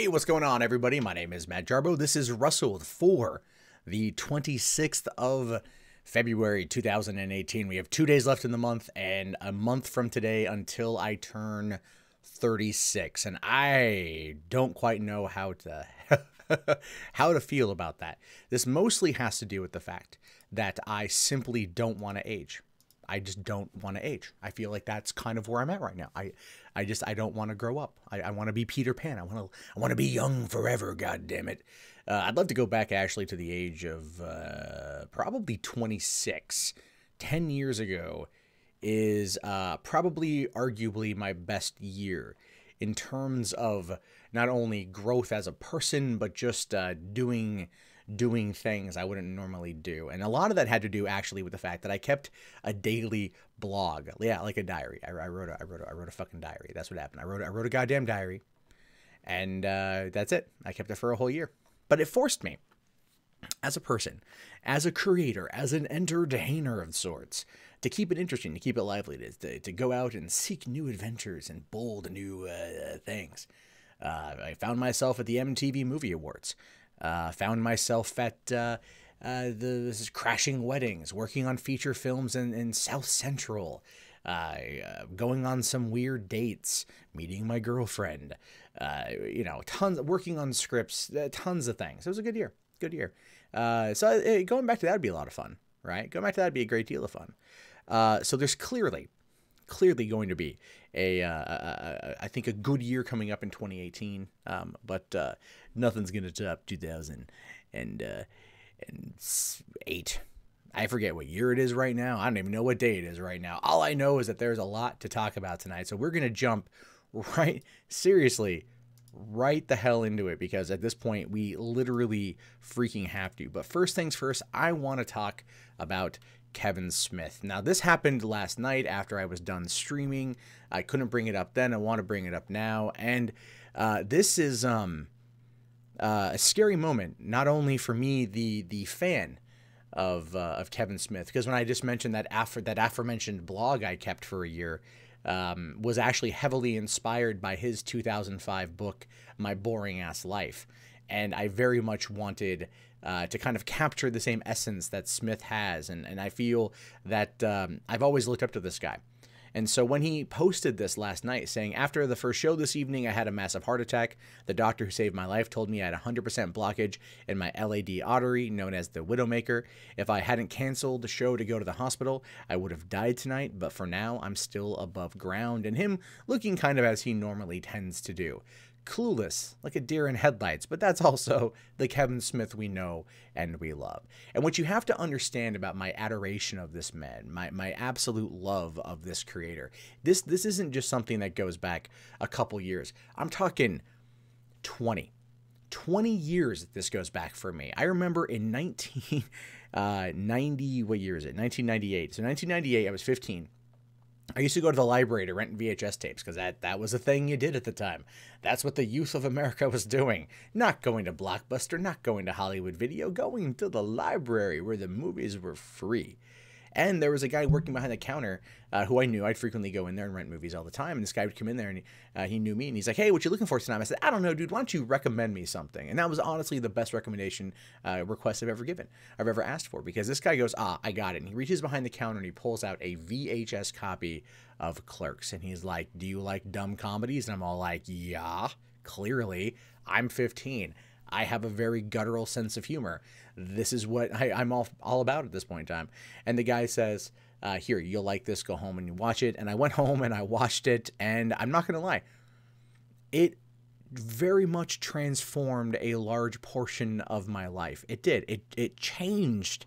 Hey, what's going on, everybody? My name is Matt Jarbo. This is Rustl'd for the 26th of February 2018. We have 2 days left in the month and a month from today until I turn 36. And I don't quite know how to how to feel about that. This mostly has to do with the fact that I simply don't want to age. I just don't want to age. I feel like that's kind of where I'm at right now. I don't want to grow up. I want to be Peter Pan. I want to be young forever. God damn it. I'd love to go back actually to the age of probably 26. 10 years ago is probably arguably my best year in terms of not only growth as a person, but just doing things I wouldn't normally do. And a lot of that had to do actually with the fact that I kept a daily blog. Yeah, like a diary. I wrote a fucking diary. That's what happened. I wrote a goddamn diary. And that's it. I kept it for a whole year. But it forced me as a person, as a creator, as an entertainer of sorts, to keep it interesting, to keep it lively, to go out and seek new adventures and bold new things. I found myself at the MTV Movie Awards. Found myself at the Crashing Weddings, working on feature films in South Central, going on some weird dates, meeting my girlfriend, working on scripts, tons of things. It was a good year, so going back to that would be a lot of fun, right? Going back to that would be a great deal of fun. So there's clearly going to be I think a good year coming up in 2018, but nothing's gonna top 2008. I forget what year it is right now. I don't even know what day it is right now. All I know is that there's a lot to talk about tonight, so we're gonna jump right the hell into it, because at this point we literally freaking have to. But first things first, I want to talk about Kevin Smith. Now, this happened last night after I was done streaming. I couldn't bring it up then. I want to bring it up now. And this is a scary moment, not only for me, the fan of Kevin Smith, because when I just mentioned that aforementioned blog I kept for a year, was actually heavily inspired by his 2005 book, My Boring Ass Life. And I very much wanted to kind of capture the same essence that Smith has. And I feel that I've always looked up to this guy. And so when he posted this last night saying, after the first show this evening, I had a massive heart attack. The doctor who saved my life told me I had 100% blockage in my LAD artery, known as the Widowmaker. If I hadn't canceled the show to go to the hospital, I would have died tonight. But for now, I'm still above ground. And him looking kind of as he normally tends to do. Clueless, like a deer in headlights, but that's also the Kevin Smith we know and we love. And what you have to understand about my adoration of this man, my absolute love of this creator, this isn't just something that goes back a couple years. I'm talking 20 years that this goes back for me. I remember in 1990, what year is it? 1998. So 1998, I was 15. I used to go to the library to rent VHS tapes, because that was a thing you did at the time. That's what the youth of America was doing. Not going to Blockbuster, not going to Hollywood Video, going to the library where the movies were free. And there was a guy working behind the counter who I knew. I'd frequently go in there and rent movies all the time. And this guy would come in there and he knew me. And he's like, hey, what you looking for tonight? I said, I don't know, dude. Why don't you recommend me something? And that was honestly the best recommendation request I've ever asked for. Because this guy goes, I got it. And he reaches behind the counter and he pulls out a VHS copy of Clerks. And he's like, do you like dumb comedies? And I'm all like, yeah, clearly. I'm 15. I have a very guttural sense of humor. This is what I'm all about at this point in time. And the guy says, here, you'll like this. Go home and you watch it. And I went home and I watched it. And I'm not going to lie, it very much transformed a large portion of my life. It did. It changed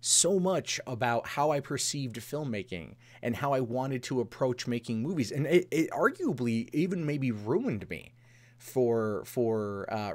so much about how I perceived filmmaking and how I wanted to approach making movies. And it arguably even maybe ruined me for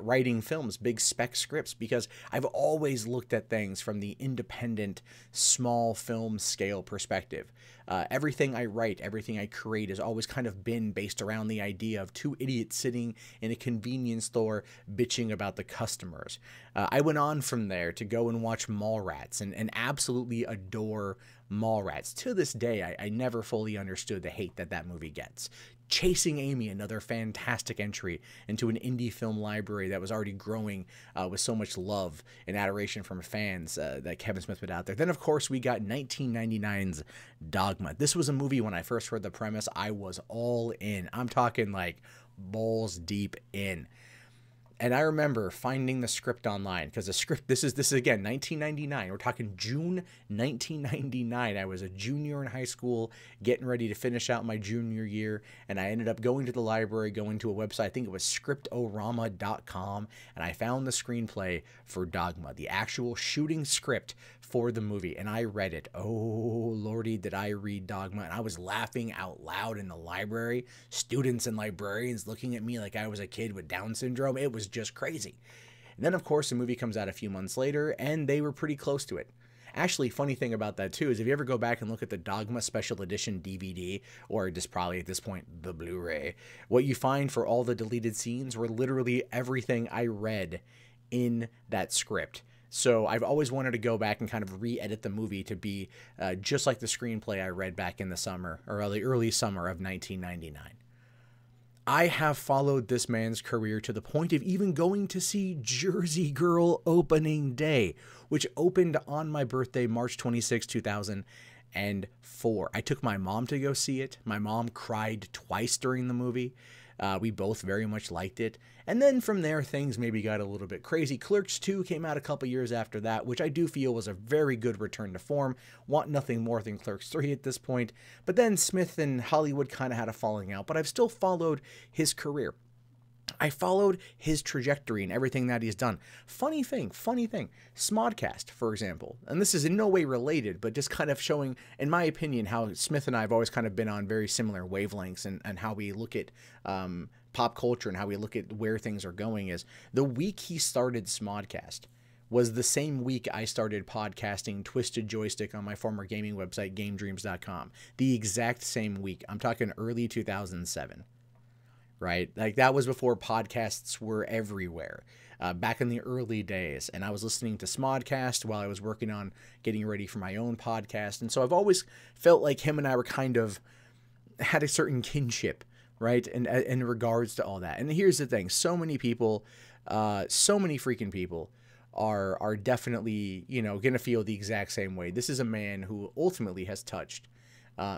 writing films, big spec scripts, because I've always looked at things from the independent, small film scale perspective. Everything I write, everything I create has always kind of been based around the idea of two idiots sitting in a convenience store bitching about the customers. I went on from there to go and watch Mallrats and absolutely adore Mallrats. To this day, I never fully understood the hate that movie gets. Chasing Amy, another fantastic entry into an indie film library that was already growing with so much love and adoration from fans that Kevin Smith put out there. Then, of course, we got 1999's Dogma. This was a movie, when I first heard the premise, I was all in. I'm talking like balls deep in. And I remember finding the script online, because the script, this is again 1999. We're talking June 1999. I was a junior in high school, getting ready to finish out my junior year, and I ended up going to the library, going to a website. I think it was scriptorama.com, and I found the screenplay for Dogma, the actual shooting script for the movie, and I read it. Oh lordy, did I read Dogma, and I was laughing out loud in the library. Students and librarians looking at me like I was a kid with Down syndrome. It was just crazy. And then, of course, the movie comes out a few months later, and they were pretty close to it. Actually, funny thing about that, too, is if you ever go back and look at the Dogma Special Edition DVD, or just probably at this point, the Blu-ray, what you find for all the deleted scenes were literally everything I read in that script. So I've always wanted to go back and kind of re-edit the movie to be just like the screenplay I read back in the summer, or the early summer of 1999. I have followed this man's career to the point of even going to see Jersey Girl opening day, which opened on my birthday, March 26, 2004. I took my mom to go see it. My mom cried twice during the movie. We both very much liked it. And then from there, things maybe got a little bit crazy. Clerks 2 came out a couple years after that, which I do feel was a very good return to form. Want nothing more than Clerks 3 at this point. But then Smith and Hollywood kind of had a falling out, but I've still followed his career. I followed his trajectory and everything that he's done. Funny thing, Smodcast, for example, and this is in no way related, but just kind of showing, in my opinion, how Smith and I have always kind of been on very similar wavelengths, and how we look at pop culture and how we look at where things are going. Is the week he started Smodcast was the same week I started podcasting Twisted Joystick on my former gaming website, GameDreams.com. The exact same week. I'm talking early 2007. Right? Like, that was before podcasts were everywhere, back in the early days. And I was listening to Smodcast while I was working on getting ready for my own podcast. And so I've always felt like him and I were kind of had a certain kinship, right? In regards to all that. And here's the thing. So many people, so many freaking people are definitely, going to feel the exact same way. This is a man who ultimately has touched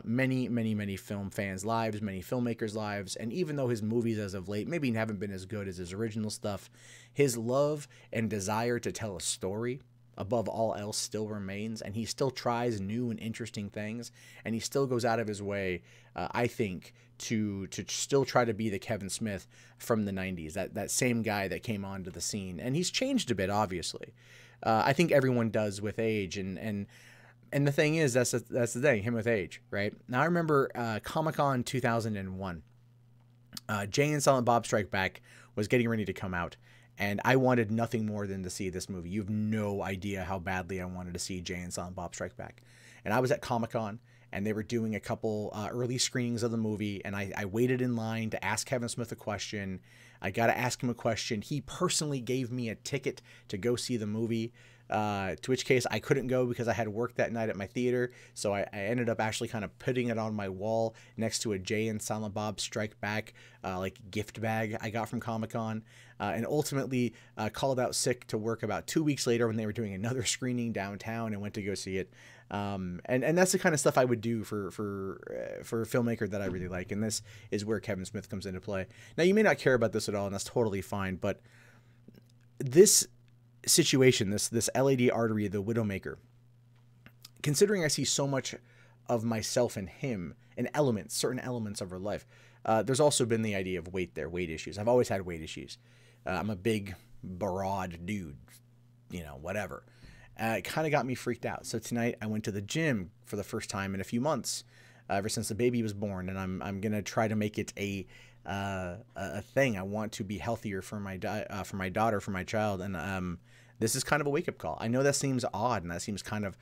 many film fans' lives, many filmmakers' lives, and even though his movies as of late maybe haven't been as good as his original stuff, his love and desire to tell a story above all else still remains, and he still tries new and interesting things, and he still goes out of his way, I think, to still try to be the Kevin Smith from the 90s, that same guy that came onto the scene. And he's changed a bit, obviously. I think everyone does with age, and the thing is, that's the thing, him with age, right? Now, I remember Comic-Con 2001. Jay and Silent Bob Strike Back was getting ready to come out, and I wanted nothing more than to see this movie. You have no idea how badly I wanted to see Jay and Silent Bob Strike Back. And I was at Comic-Con, and they were doing a couple early screenings of the movie, and I waited in line to ask Kevin Smith a question. I got to ask him a question. He personally gave me a ticket to go see the movie. To which case I couldn't go because I had work that night at my theater, so I ended up actually kind of putting it on my wall next to a Jay and Silent Bob Strike Back like gift bag I got from Comic-Con, and ultimately called out sick to work about 2 weeks later when they were doing another screening downtown, and went to go see it. And that's the kind of stuff I would do for a filmmaker that I really like, and this is where Kevin Smith comes into play. Now, you may not care about this at all, and that's totally fine, but this situation, this LAD artery, the Widowmaker, considering I see so much of myself in him, in certain elements of her life, there's also been the idea of weight issues. I've always had weight issues. I'm a big, broad dude, whatever. It kind of got me freaked out. So tonight I went to the gym for the first time in a few months, ever since the baby was born, and I'm gonna try to make it a thing. I want to be healthier for my daughter, for my child, and this is kind of a wake-up call. I know that seems odd, and that seems kind of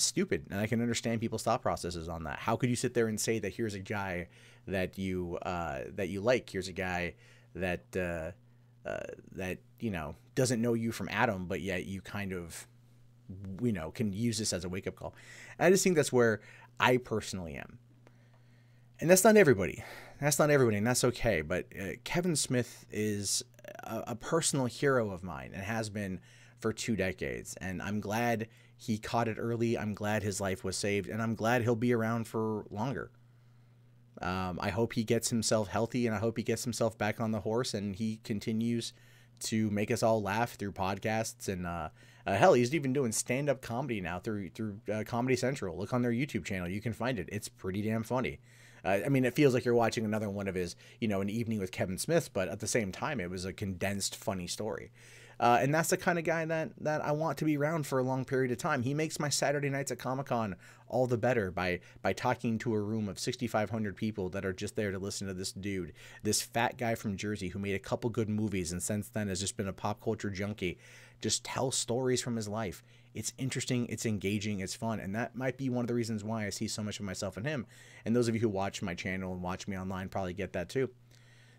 stupid, and I can understand people's thought processes on that. How could you sit there and say that here's a guy that you like, here's a guy that doesn't know you from Adam, but yet you kind of can use this as a wake-up call. And I just think that's where I personally am. And that's not everybody. That's not everybody, and that's okay. But Kevin Smith is a personal hero of mine and has been for 2 decades. And I'm glad he caught it early. I'm glad his life was saved. And I'm glad he'll be around for longer. I hope he gets himself healthy, and I hope he gets himself back on the horse, and he continues to make us all laugh through podcasts. And hell, he's even doing stand-up comedy now through Comedy Central. Look on their YouTube channel. You can find it. It's pretty damn funny. I mean, it feels like you're watching another one of his, An Evening with Kevin Smith, but at the same time, it was a condensed, funny story. And that's the kind of guy that I want to be around for a long period of time. He makes my Saturday nights at Comic-Con all the better by talking to a room of 6,500 people that are just there to listen to this dude, this fat guy from Jersey who made a couple good movies and since then has just been a pop culture junkie, just tell stories from his life. It's interesting, it's engaging, it's fun, and that might be one of the reasons why I see so much of myself in him. And those of you who watch my channel and watch me online probably get that too.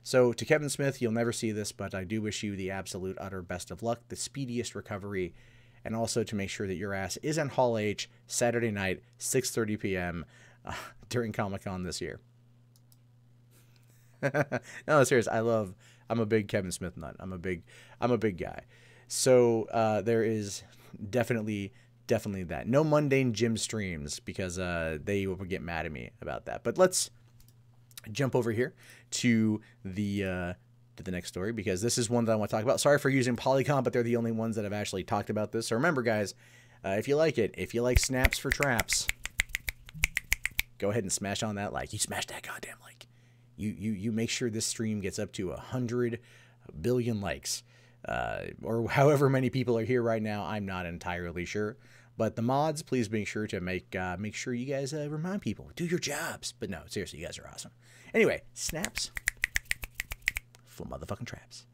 So to Kevin Smith, you'll never see this, but I do wish you the absolute utter best of luck, the speediest recovery, and also to make sure that your ass is in Hall H Saturday night, 6:30 p.m. During Comic-Con this year. No, serious. I'm a big Kevin Smith nut. I'm a big guy. So there is definitely that. No mundane gym streams because they will get mad at me about that. But let's jump over here to the next story, because this is one that I want to talk about. Sorry for using Polygon, but they're the only ones that have actually talked about this. So remember, guys, if you like it, if you like snaps for traps, go ahead and smash on that like. You smash that goddamn like. You make sure this stream gets up to 100 billion likes, or however many people are here right now. I'm not entirely sure. But the mods, please make sure to make sure you guys remind people, do your jobs. But no, seriously, you guys are awesome. Anyway, snaps for motherfucking traps.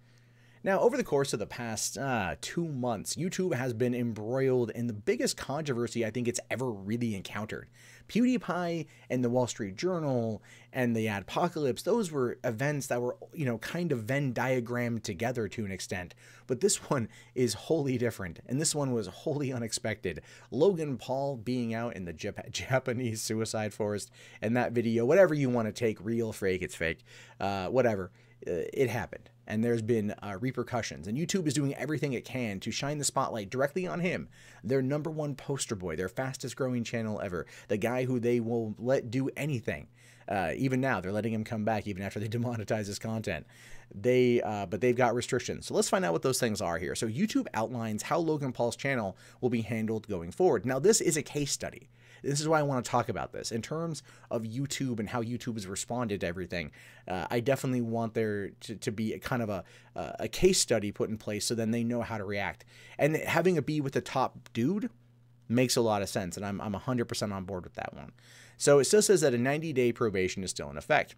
Now, over the course of the past 2 months, YouTube has been embroiled in the biggest controversy I think it's ever really encountered. PewDiePie and the Wall Street Journal and the Adpocalypse, those were events that were, kind of Venn diagrammed together to an extent. But this one is wholly different, and this one was wholly unexpected. Logan Paul being out in the Japanese suicide forest, and that video, whatever you want to take, real, fake, it's fake, whatever, it happened. And there's been repercussions. And YouTube is doing everything it can to shine the spotlight directly on him, their #1 poster boy, their fastest growing channel ever, the guy who they will let do anything. Even now, they're letting him come back even after they demonetize his content. But they've got restrictions. So let's find out what those things are here. So YouTube outlines how Logan Paul's channel will be handled going forward. Now, this is a case study. This is why I want to talk about this. In terms of YouTube and how YouTube has responded to everything, I definitely want there to be a kind of a case study put in place so then they know how to react. And having it be with the top dude makes a lot of sense, and I'm 100% on board with that one. So it still says that a 90-day probation is still in effect.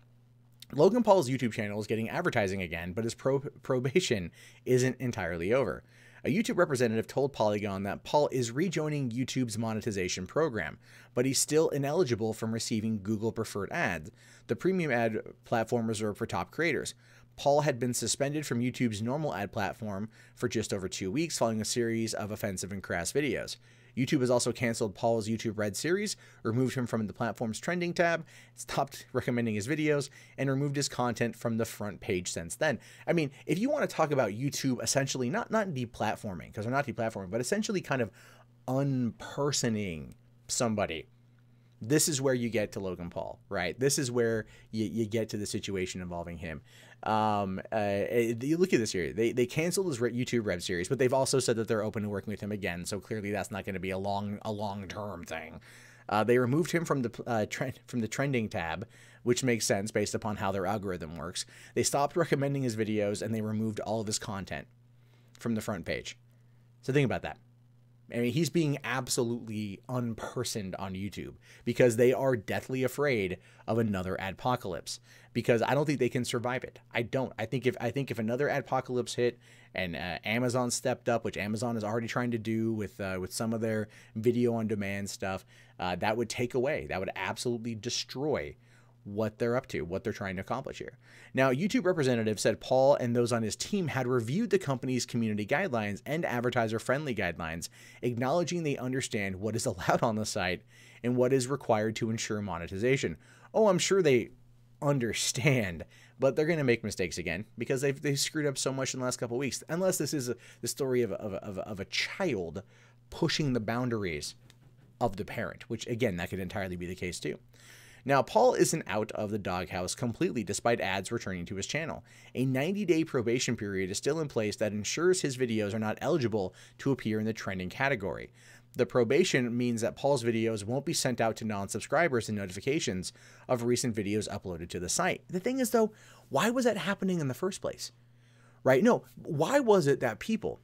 Logan Paul's YouTube channel is getting advertising again, but his probation isn't entirely over. A YouTube representative told Polygon that Paul is rejoining YouTube's monetization program, but he's still ineligible from receiving Google preferred ads, the premium ad platform reserved for top creators. Paul had been suspended from YouTube's normal ad platform for just over 2 weeks following a series of offensive and crass videos. YouTube has also canceled Paul's YouTube Red series, removed him from the platform's trending tab, stopped recommending his videos, and removed his content from the front page since then. I mean, if you want to talk about YouTube essentially not deplatforming, because they're not deplatforming, but essentially kind of unpersoning somebody, this is where you get to Logan Paul, right? This is where you get to the situation involving him. You look at this here. They canceled his YouTube Red series, but they've also said that they're open to working with him again. So clearly that's not going to be a long-term thing. They removed him from the trending tab, which makes sense based upon how their algorithm works. They stopped recommending his videos, and they removed all of his content from the front page. So think about that. I mean, he's being absolutely unpersoned on YouTube because they are deathly afraid of another adpocalypse, because I don't think they can survive it. I don't. I think if another adpocalypse hit and Amazon stepped up, which Amazon is already trying to do with some of their video on demand stuff, that would take away, that would absolutely destroy what they're up to, what they're trying to accomplish here. Now, YouTube representative said Paul and those on his team had reviewed the company's community guidelines and advertiser-friendly guidelines, acknowledging they understand what is allowed on the site and what is required to ensure monetization. Oh, I'm sure they understand, but they're going to make mistakes again because they've screwed up so much in the last couple of weeks. Unless this is the story of a child pushing the boundaries of the parent, which again, that could entirely be the case too. Now, Paul isn't out of the doghouse completely despite ads returning to his channel. A 90-day probation period is still in place that ensures his videos are not eligible to appear in the trending category. The probation means that Paul's videos won't be sent out to non-subscribers in notifications of recent videos uploaded to the site. The thing is, though, why was that happening in the first place? Right? No, why was it that people,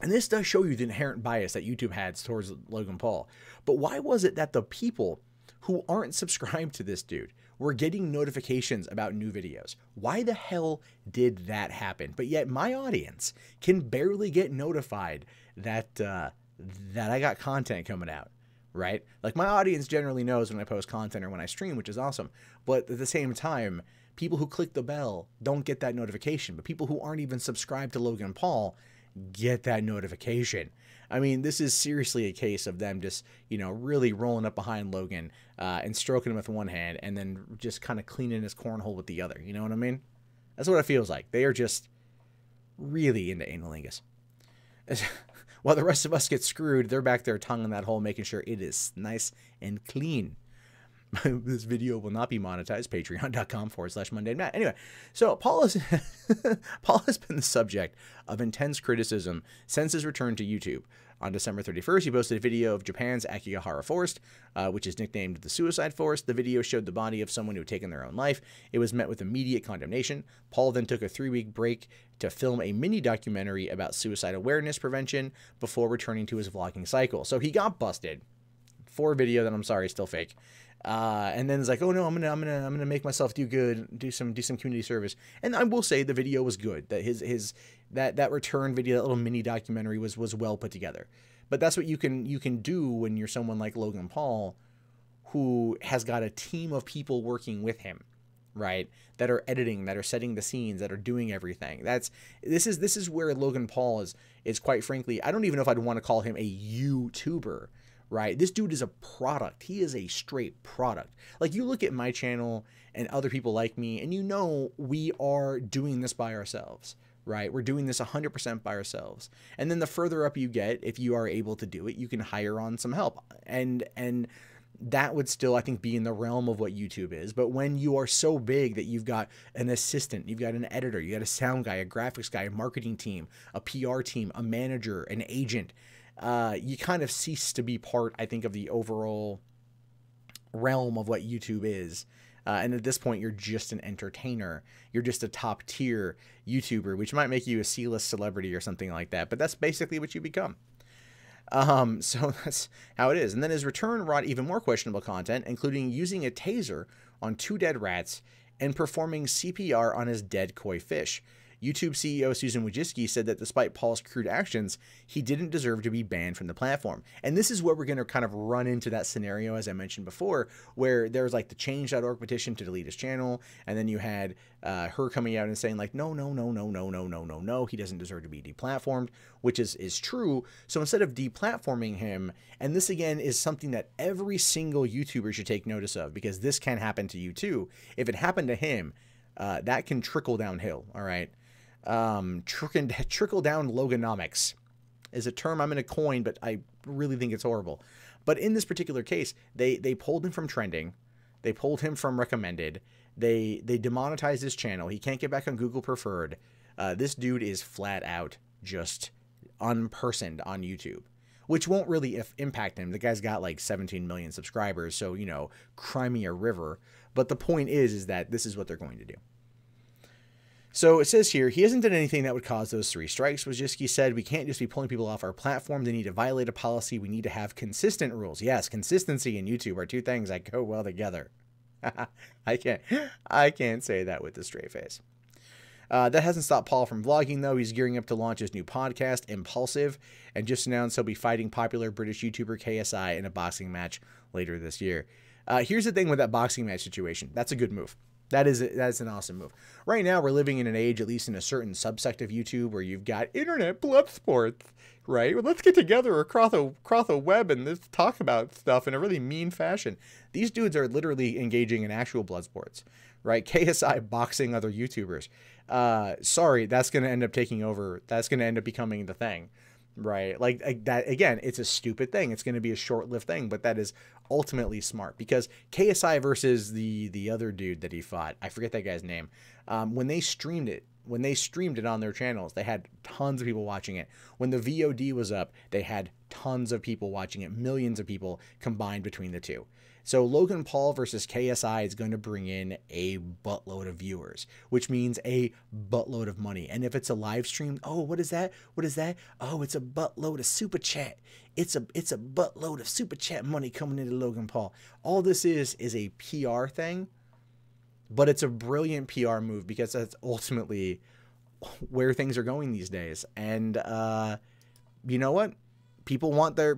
and this does show you the inherent bias that YouTube has towards Logan Paul, but why was it that the people who aren't subscribed to this dude were getting notifications about new videos? Why the hell did that happen? But yet my audience can barely get notified that that I got content coming out, right? Like, my audience generally knows when I post content or when I stream, which is awesome. But at the same time, people who click the bell don't get that notification. But people who aren't even subscribed to Logan Paul get that notification. I mean, this is seriously a case of them just, you know, really rolling up behind Logan and stroking him with one hand and then just kind of cleaning his cornhole with the other. You know what I mean? That's what it feels like. They are just really into analingus. While the rest of us get screwed, they're back there tongue in that hole, making sure it is nice and clean. This video will not be monetized. Patreon.com/MundaneMatt. Anyway, so Paul has been the subject of intense criticism since his return to YouTube. On December 31st, he posted a video of Japan's Akigahara Forest, which is nicknamed the Suicide Forest. The video showed the body of someone who had taken their own life. It was met with immediate condemnation. Paul then took a 3-week break to film a mini documentary about suicide awareness prevention before returning to his vlogging cycle. So he got busted for a video that, I'm sorry, is still fake. And then it's like, oh no, I'm gonna make myself do good, do some community service. And I will say the video was good. That that return video, that little mini documentary was well put together. But that's what you can do when you're someone like Logan Paul, who has got a team of people working with him, right? That are editing, that are setting the scenes, that are doing everything. This is where Logan Paul is quite frankly, I don't even know if I'd want to call him a YouTuber. Right? This dude is a product. He is a straight product. Like, you look at my channel and other people like me, and you know we are doing this by ourselves, right? We're doing this 100% by ourselves. And then the further up you get, if you are able to do it, you can hire on some help. And that would still, I think, be in the realm of what YouTube is. But when you are so big that you've got an assistant, you've got an editor, you got a sound guy, a graphics guy, a marketing team, a PR team, a manager, an agent, you kind of cease to be part, I think, of the overall realm of what YouTube is. And at this point, you're just an entertainer. You're just a top tier YouTuber, which might make you a C-list celebrity or something like that. But that's basically what you become. So that's how it is. And then his return wrought even more questionable content, including using a taser on 2 dead rats and performing CPR on his dead koi fish. YouTube CEO Susan Wojcicki said that despite Paul's crude actions, he didn't deserve to be banned from the platform. And this is where we're going to kind of run into that scenario, as I mentioned before, where there's like the change.org petition to delete his channel. And then you had her coming out and saying like, no, he doesn't deserve to be deplatformed, which is true. So instead of deplatforming him, and this again is something that every single YouTuber should take notice of, because this can happen to you too. If it happened to him, that can trickle downhill. All right. Trickle down Loganomics is a term I'm going to coin, but I really think it's horrible. But in this particular case, they pulled him from trending. They pulled him from recommended. They demonetized his channel. He can't get back on Google Preferred. This dude is flat out just unpersoned on YouTube, which won't really impact him. The guy's got like 17 million subscribers. So, you know, cry me a river. But the point is that this is what they're going to do. So it says here, he hasn't done anything that would cause those 3 strikes. Wojcicki said, we can't just be pulling people off our platform. They need to violate a policy. We need to have consistent rules. Yes, consistency and YouTube are 2 things that go well together. I can't say that with a straight face. That hasn't stopped Paul from vlogging, though. He's gearing up to launch his new podcast, Impulsive, and just announced he'll be fighting popular British YouTuber KSI in a boxing match later this year. Here's the thing with that boxing match situation. That's a good move. That's an awesome move. Right now, we're living in an age, at least in a certain subsect of YouTube, where you've got internet blood sports, right? Well, let's get together across a web and let's talk about stuff in a really mean fashion. These dudes are literally engaging in actual blood sports, right? KSI boxing other YouTubers. Sorry, that's going to end up taking over. That's going to end up becoming the thing, right? Like that, again, it's a stupid thing. It's going to be a short-lived thing, but that is ultimately smart, because KSI versus the other dude that he fought, I forget that guy's name, when they streamed it on their channels, they had tons of people watching it. When the VOD was up, they had tons of people watching it, millions of people combined between the two. So Logan Paul versus KSI is going to bring in a buttload of viewers, which means a buttload of money. And if it's a live stream, oh, what is that? What is that? Oh, it's a buttload of super chat. It's a buttload of super chat money coming into Logan Paul. All this is a PR thing, but it's a brilliant PR move, because that's ultimately where things are going these days. And you know what? People want their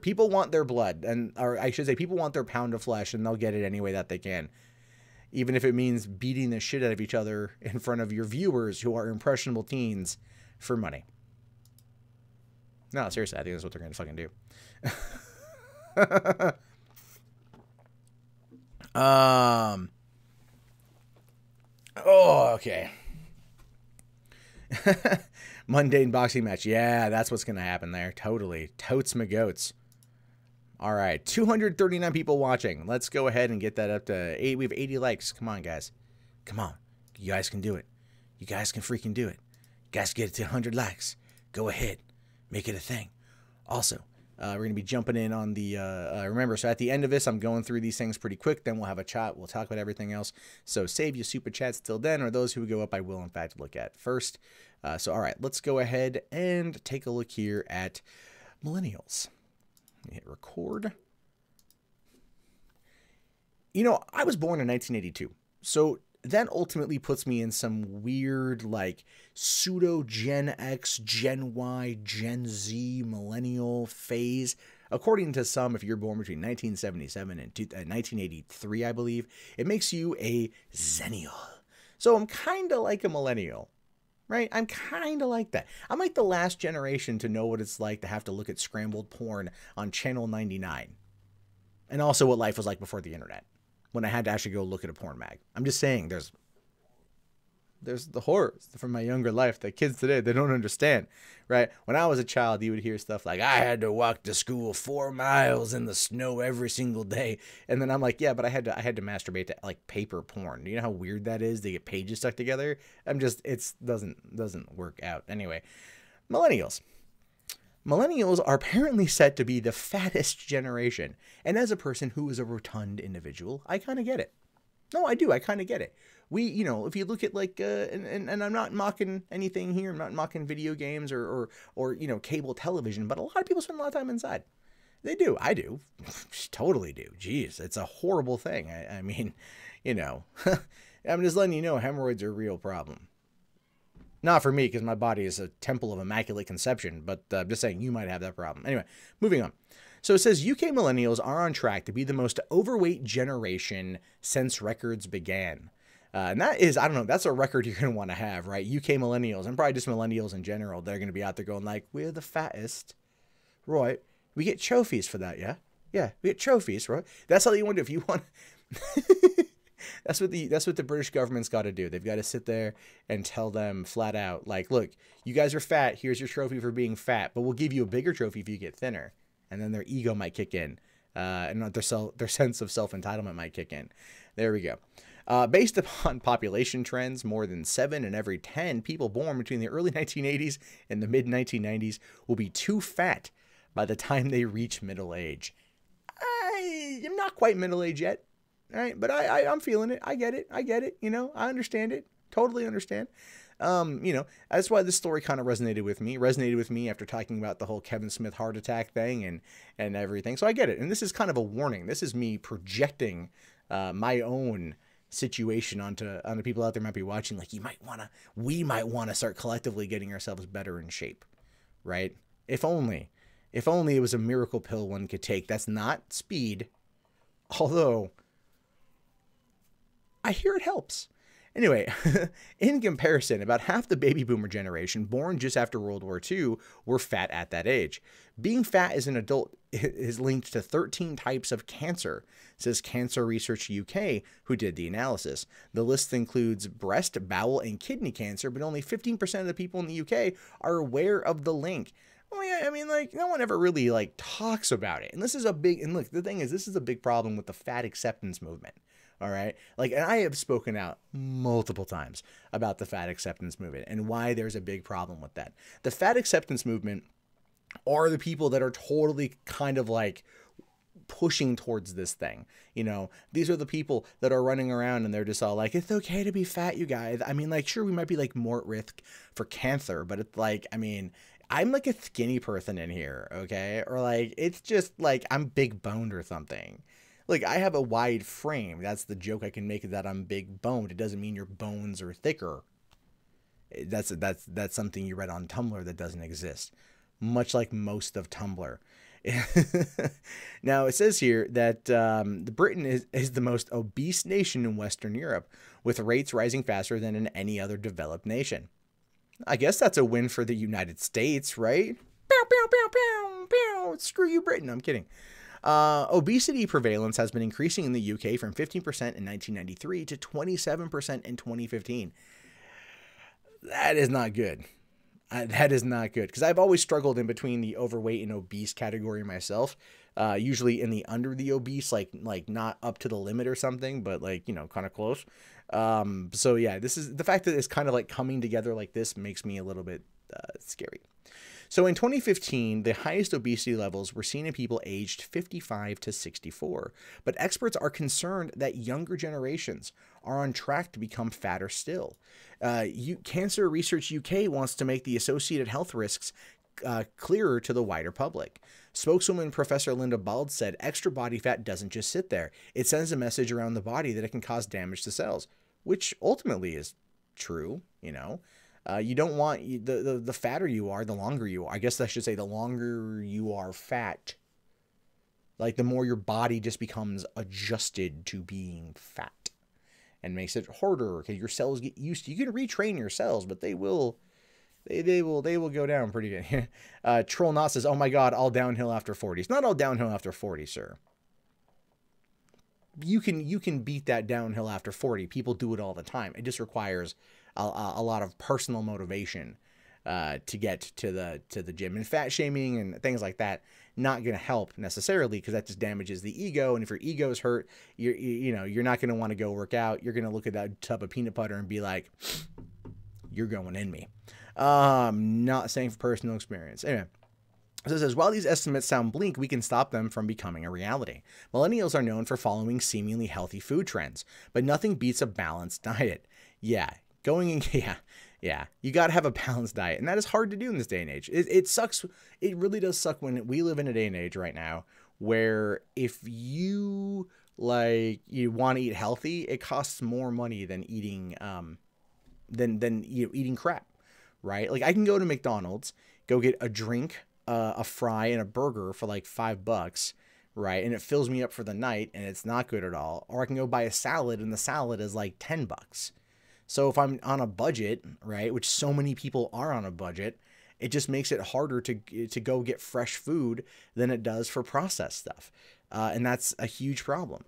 blood, or I should say, people want their pound of flesh, and they'll get it any way that they can, even if it means beating the shit out of each other in front of your viewers who are impressionable teens for money. No, seriously, I think that's what they're going to fucking do. Oh, okay. Mundane boxing match. Yeah, that's what's going to happen there. Totally. Totes my goats. All right. 239 people watching. Let's go ahead and get that up to 8. We have 80 likes. Come on, guys. Come on. You guys can do it. You guys can freaking do it. You guys get it to 100 likes. Go ahead. Make it a thing. Also, we're going to be jumping in on the, remember, so at the end of this, I'm going through these things pretty quick. Then we'll have a chat. We'll talk about everything else. So save your super chats till then, or those who go up, I will, in fact, look at first. So, all right, let's go ahead and take a look here at Millennials. Hit record. You know, I was born in 1982. So that ultimately puts me in some weird, like, pseudo Gen X, Gen Y, Gen Z, millennial phase. According to some, if you're born between 1977 and 1983, I believe, it makes you a Zennial. So I'm kind of like a millennial, right? I'm kind of like that. I'm like the last generation to know what it's like to have to look at scrambled porn on Channel 99. And also what life was like before the internet, when I had to actually go look at a porn mag. I'm just saying, there's the horrors from my younger life that kids today, they don't understand, right? When I was a child, you would hear stuff like, I had to walk to school 4 miles in the snow every single day. And then I'm like, yeah, but I had to masturbate to, like, paper porn. Do you know how weird that is? They get pages stuck together. It doesn't work out. Anyway, Millennials are apparently set to be the fattest generation. And as a person who is a rotund individual, I kind of get it. No, I do. I kind of get it. You know, if you look at, like, and I'm not mocking anything here. I'm not mocking video games or you know, cable television, but a lot of people spend a lot of time inside. They do. I do. Totally do. Jeez, it's a horrible thing. I mean, you know, I'm just letting you know, hemorrhoids are a real problem. Not for me, because my body is a temple of immaculate conception, but I'm just saying you might have that problem. Anyway, moving on. So it says UK millennials are on track to be the most overweight generation since records began. And that is, I don't know, that's a record you're going to want to have, right? UK millennials, and probably just millennials in general, they're going to be out there going like, we're the fattest, right? We get trophies for that, yeah? Yeah, we get trophies, right? That's all you want to do. If you want... That's what the British government's got to do. They've got to sit there and tell them flat out, like, look, you guys are fat. Here's your trophy for being fat, but we'll give you a bigger trophy if you get thinner. And then their ego might kick in, and their sense of self-entitlement might kick in. There we go. Based upon population trends, more than 7 in every 10 people born between the early 1980s and the mid-1990s will be too fat by the time they reach middle age. I'm not quite middle age yet. All right, but I'm feeling it. I get it. You know, I understand it. Totally understand. You know, that's why this story kind of resonated with me after talking about the whole Kevin Smith heart attack thing and everything. So I get it. And this is kind of a warning. This is me projecting my own situation onto people out there might be watching. Like, we might want to start collectively getting ourselves better in shape, right? If only it was a miracle pill one could take. That's not speed. Although, I hear it helps. Anyway, in comparison, about half the baby boomer generation born just after World War II were fat at that age. Being fat as an adult is linked to 13 types of cancer, says Cancer Research UK, who did the analysis. The list includes breast, bowel, and kidney cancer, but only 15% of the people in the UK are aware of the link. Well, yeah, I mean, like, no one ever really, like, talks about it. And this is a big, and look, the thing is, this is a big problem with the fat acceptance movement. All right. Like, and I have spoken out multiple times about the fat acceptance movement and why there's a big problem with that. The fat acceptance movement are the people that are totally kind of like pushing towards this thing. You know, these are the people that are running around and they're just all like, it's okay to be fat, you guys. I mean, like, sure, we might be like more at risk for cancer, but it's like, I mean, I'm like a skinny person in here. Okay. Or like, it's just like I'm big boned or something. Like, I have a wide frame. That's the joke I can make, that I'm big boned. It doesn't mean your bones are thicker. That's something you read on Tumblr that doesn't exist. Much like most of Tumblr. Now, it says here that Britain is the most obese nation in Western Europe, with rates rising faster than in any other developed nation. I guess that's a win for the United States, right? Pow, pow, pow, pow, pow. Screw you, Britain. I'm kidding. Obesity prevalence has been increasing in the UK from 15% in 1993 to 27% in 2015. That is not good. That is not good, because I've always struggled in between the overweight and obese category myself. Usually in the under the obese, like not up to the limit or something, but like, you know, kind of close. So yeah, this is the fact that it's kind of like coming together like this makes me a little bit scary. So in 2015, the highest obesity levels were seen in people aged 55 to 64, but experts are concerned that younger generations are on track to become fatter still. Cancer Research UK wants to make the associated health risks clearer to the wider public. Spokeswoman Professor Linda Bald said extra body fat doesn't just sit there. It sends a message around the body that it can cause damage to cells, which ultimately is true, you know. You don't want the fatter you are, the longer you are. I guess I should say the longer you are fat, like the more your body just becomes adjusted to being fat, and makes it harder because your cells get used to. You can retrain your cells, but they will go down pretty good. Troll Not says, "Oh my God, all downhill after 40." It's not all downhill after 40, sir. You can beat that downhill after 40. People do it all the time. It just requires a lot of personal motivation to get to the gym. And fat shaming and things like that not going to help necessarily, because that just damages the ego. And if your ego is hurt, you're not going to want to go work out. You're going to look at that tub of peanut butter and be like, you're going in me. Not saying for personal experience. Anyway. So it says, while these estimates sound bleak, we can stop them from becoming a reality. Millennials are known for following seemingly healthy food trends, but nothing beats a balanced diet. Yeah, you got to have a balanced diet, and that is hard to do in this day and age. It sucks. It really does suck when we live in a day and age right now where if you want to eat healthy, it costs more money than eating eating crap, right? Like, I can go to McDonald's, go get a drink, a fry, and a burger for like $5, right? And it fills me up for the night, and it's not good at all. Or I can go buy a salad, and the salad is like $10. So if I'm on a budget, right, which so many people are on a budget, it just makes it harder to go get fresh food than it does for processed stuff. And that's a huge problem.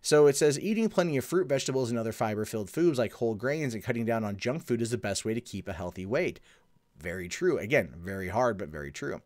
So it says eating plenty of fruit, vegetables, and other fiber-filled foods like whole grains and cutting down on junk food is the best way to keep a healthy weight. Very true. Again, very hard, but very true.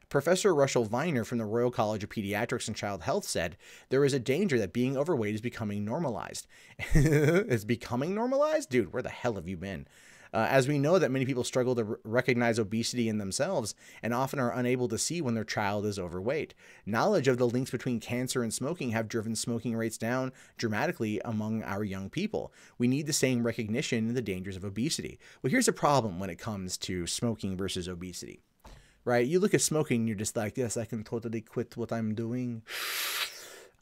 Professor Rustl'd from the Royal College of Pediatrics and Child Health said there is a danger that being overweight is becoming normalized. It's becoming normalized? Dude, where the hell have you been? As we know that many people struggle to recognize obesity in themselves and often are unable to see when their child is overweight. Knowledge of the links between cancer and smoking have driven smoking rates down dramatically among our young people. We need the same recognition of the dangers of obesity. Well, here's a problem when it comes to smoking versus obesity, right? You look at smoking, you're just like, yes, I can totally quit what I'm doing.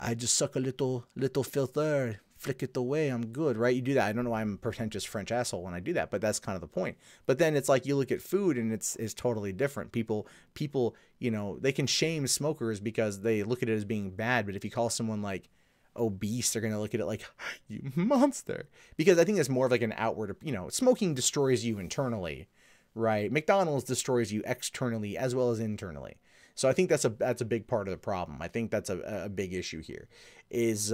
I just suck a little filter, flick it away, I'm good, right? You do that. I don't know why I'm a pretentious French asshole when I do that, but that's kind of the point. But then it's like you look at food and it's totally different. People, you know, they can shame smokers because they look at it as being bad, but if you call someone like obese, they're going to look at it like, you monster. Because I think it's more of like an outward, you know, smoking destroys you internally, right? McDonald's destroys you externally as well as internally. So I think that's a big part of the problem. I think that's a big issue here is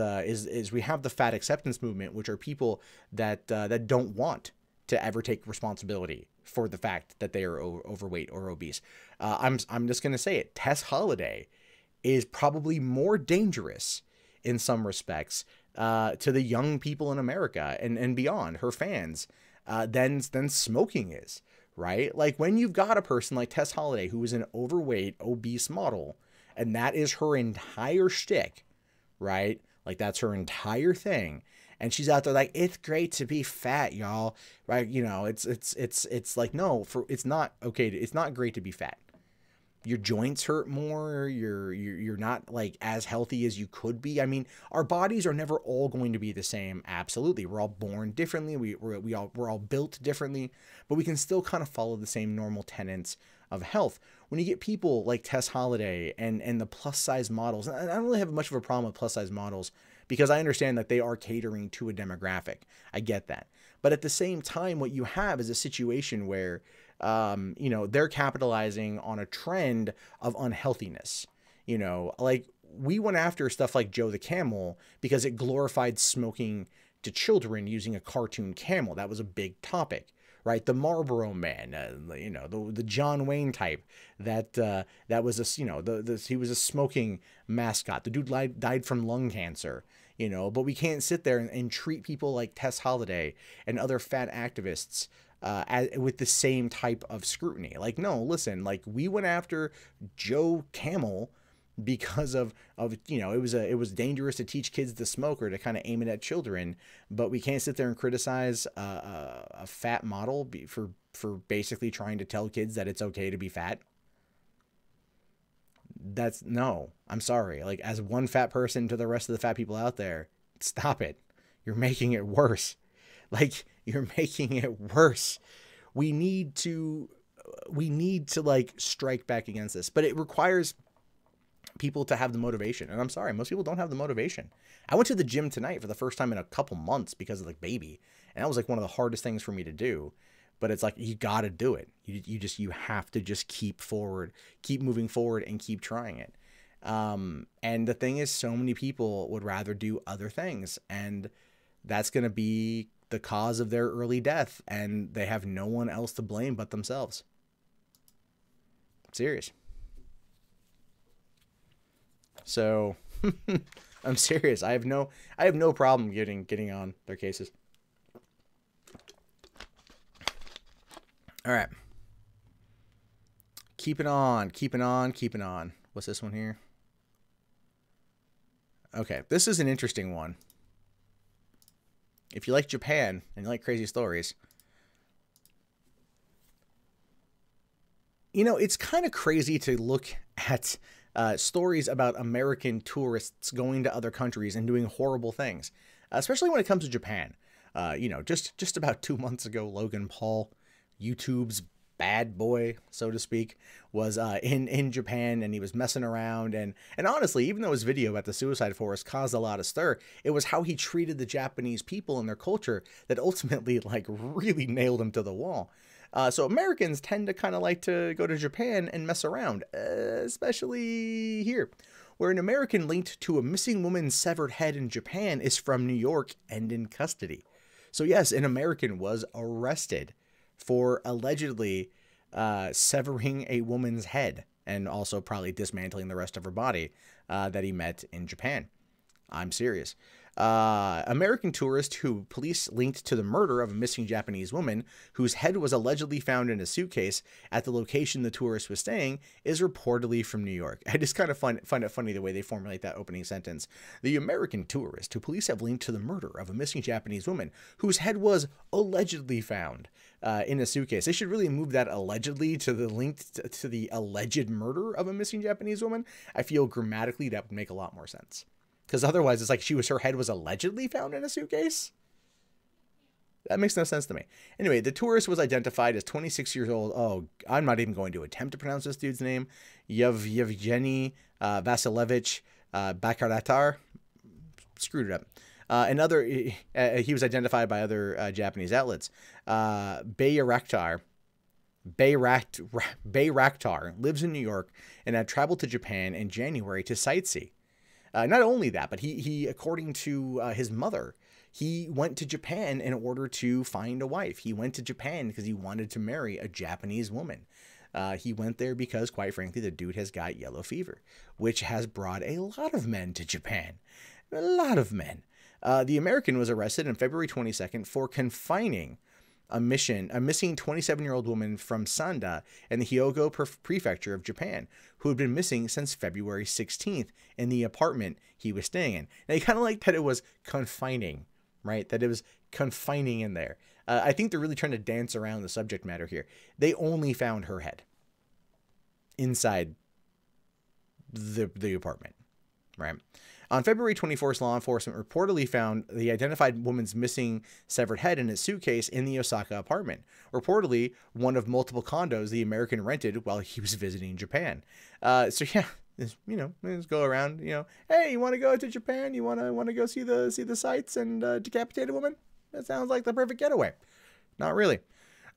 we have the fat acceptance movement, which are people that don't want to ever take responsibility for the fact that they are overweight or obese. I'm just going to say it. Tess Holliday is probably more dangerous in some respects to the young people in America and beyond, her fans, than smoking is, right? Like when you've got a person like Tess Holliday, who is an overweight, obese model, and that is her entire shtick, right? Like that's her entire thing. And she's out there like, it's great to be fat, y'all. Right? You know, it's like, no, it's not okay. It's not great to be fat. Your joints hurt more. You're not like as healthy as you could be. I mean, our bodies are never all going to be the same. Absolutely. We're all born differently. We're all built differently, but we can still kind of follow the same normal tenets of health. When you get people like Tess Holliday and the plus size models, and I don't really have much of a problem with plus size models, because I understand that they are catering to a demographic. I get that. But at the same time, what you have is a situation where, you know, they're capitalizing on a trend of unhealthiness. You know, like we went after stuff like Joe the Camel because it glorified smoking to children using a cartoon camel. That was a big topic, right? The Marlboro Man, you know, the John Wayne type that was a, you know, he was a smoking mascot. The dude died from lung cancer, you know, but we can't sit there and treat people like Tess Holliday and other fat activists with the same type of scrutiny. Like, no, listen, like we went after Joe Camel because of you know, it was dangerous to teach kids to smoke or to kind of aim it at children, but we can't sit there and criticize a fat model for basically trying to tell kids that it's okay to be fat. That's no, I'm sorry. Like as one fat person to the rest of the fat people out there, stop it. You're making it worse. Like you're making it worse. We need to like strike back against this, but it requires people to have the motivation. And I'm sorry, most people don't have the motivation. I went to the gym tonight for the first time in a couple months because of the baby. And that was like one of the hardest things for me to do. But it's like, you got to do it. You have to just keep moving forward and keep trying it. And the thing is, so many people would rather do other things. And that's going to be the cause of their early death. And they have no one else to blame but themselves. Serious. So I'm serious. I have no problem getting on their cases. All right. Keeping on. What's this one here? Okay, this is an interesting one. If you like Japan and you like crazy stories, you know, it's kind of crazy to look at stories about American tourists going to other countries and doing horrible things, especially when it comes to Japan. You know, just about 2 months ago, Logan Paul, YouTube's bad boy, so to speak, was in Japan, and he was messing around. And honestly, even though his video at the suicide forest caused a lot of stir, it was how he treated the Japanese people and their culture that ultimately like really nailed him to the wall. So Americans tend to kind of like to go to Japan and mess around, especially here, where an American linked to a missing woman's severed head in Japan is from New York and in custody. So yes, an American was arrested for allegedly severing a woman's head and also probably dismantling the rest of her body that he met in Japan. I'm serious. American tourist who police linked to the murder of a missing Japanese woman whose head was allegedly found in a suitcase at the location the tourist was staying is reportedly from New York. I just kind of find it funny the way they formulate that opening sentence. The American tourist who police have linked to the murder of a missing Japanese woman whose head was allegedly found in a suitcase. They should really move that allegedly to the link to the alleged murder of a missing Japanese woman. I feel grammatically that would make a lot more sense. Because otherwise, it's like her head was allegedly found in a suitcase. That makes no sense to me. Anyway, the tourist was identified as 26 years old. Oh, I'm not even going to attempt to pronounce this dude's name. Yevgeny Vasilevich Bakaratar. screwed it up. He was identified by other Japanese outlets. Bayraktar lives in New York and had traveled to Japan in January to sightsee. Not only that, but he according to his mother, he went to Japan in order to find a wife. He went to Japan because he wanted to marry a Japanese woman. He went there because, quite frankly, the dude has got yellow fever, which has brought a lot of men to Japan. A lot of men. The American was arrested on February 22nd for confining a missing 27-year-old woman from Sanda in the Hyogo prefecture of Japan, who had been missing since February 16th in the apartment he was staying in. Now, you kind of like that it was confining, right? That it was confining in there. I think they're really trying to dance around the subject matter here. They only found her head inside the apartment, right? On February 24th, law enforcement reportedly found the identified woman's missing severed head in a suitcase in the Osaka apartment, reportedly one of multiple condos the American rented while he was visiting Japan. So yeah, just go around, hey, you want to go to Japan? You want to go see the sights and decapitate a woman? That sounds like the perfect getaway. Not really.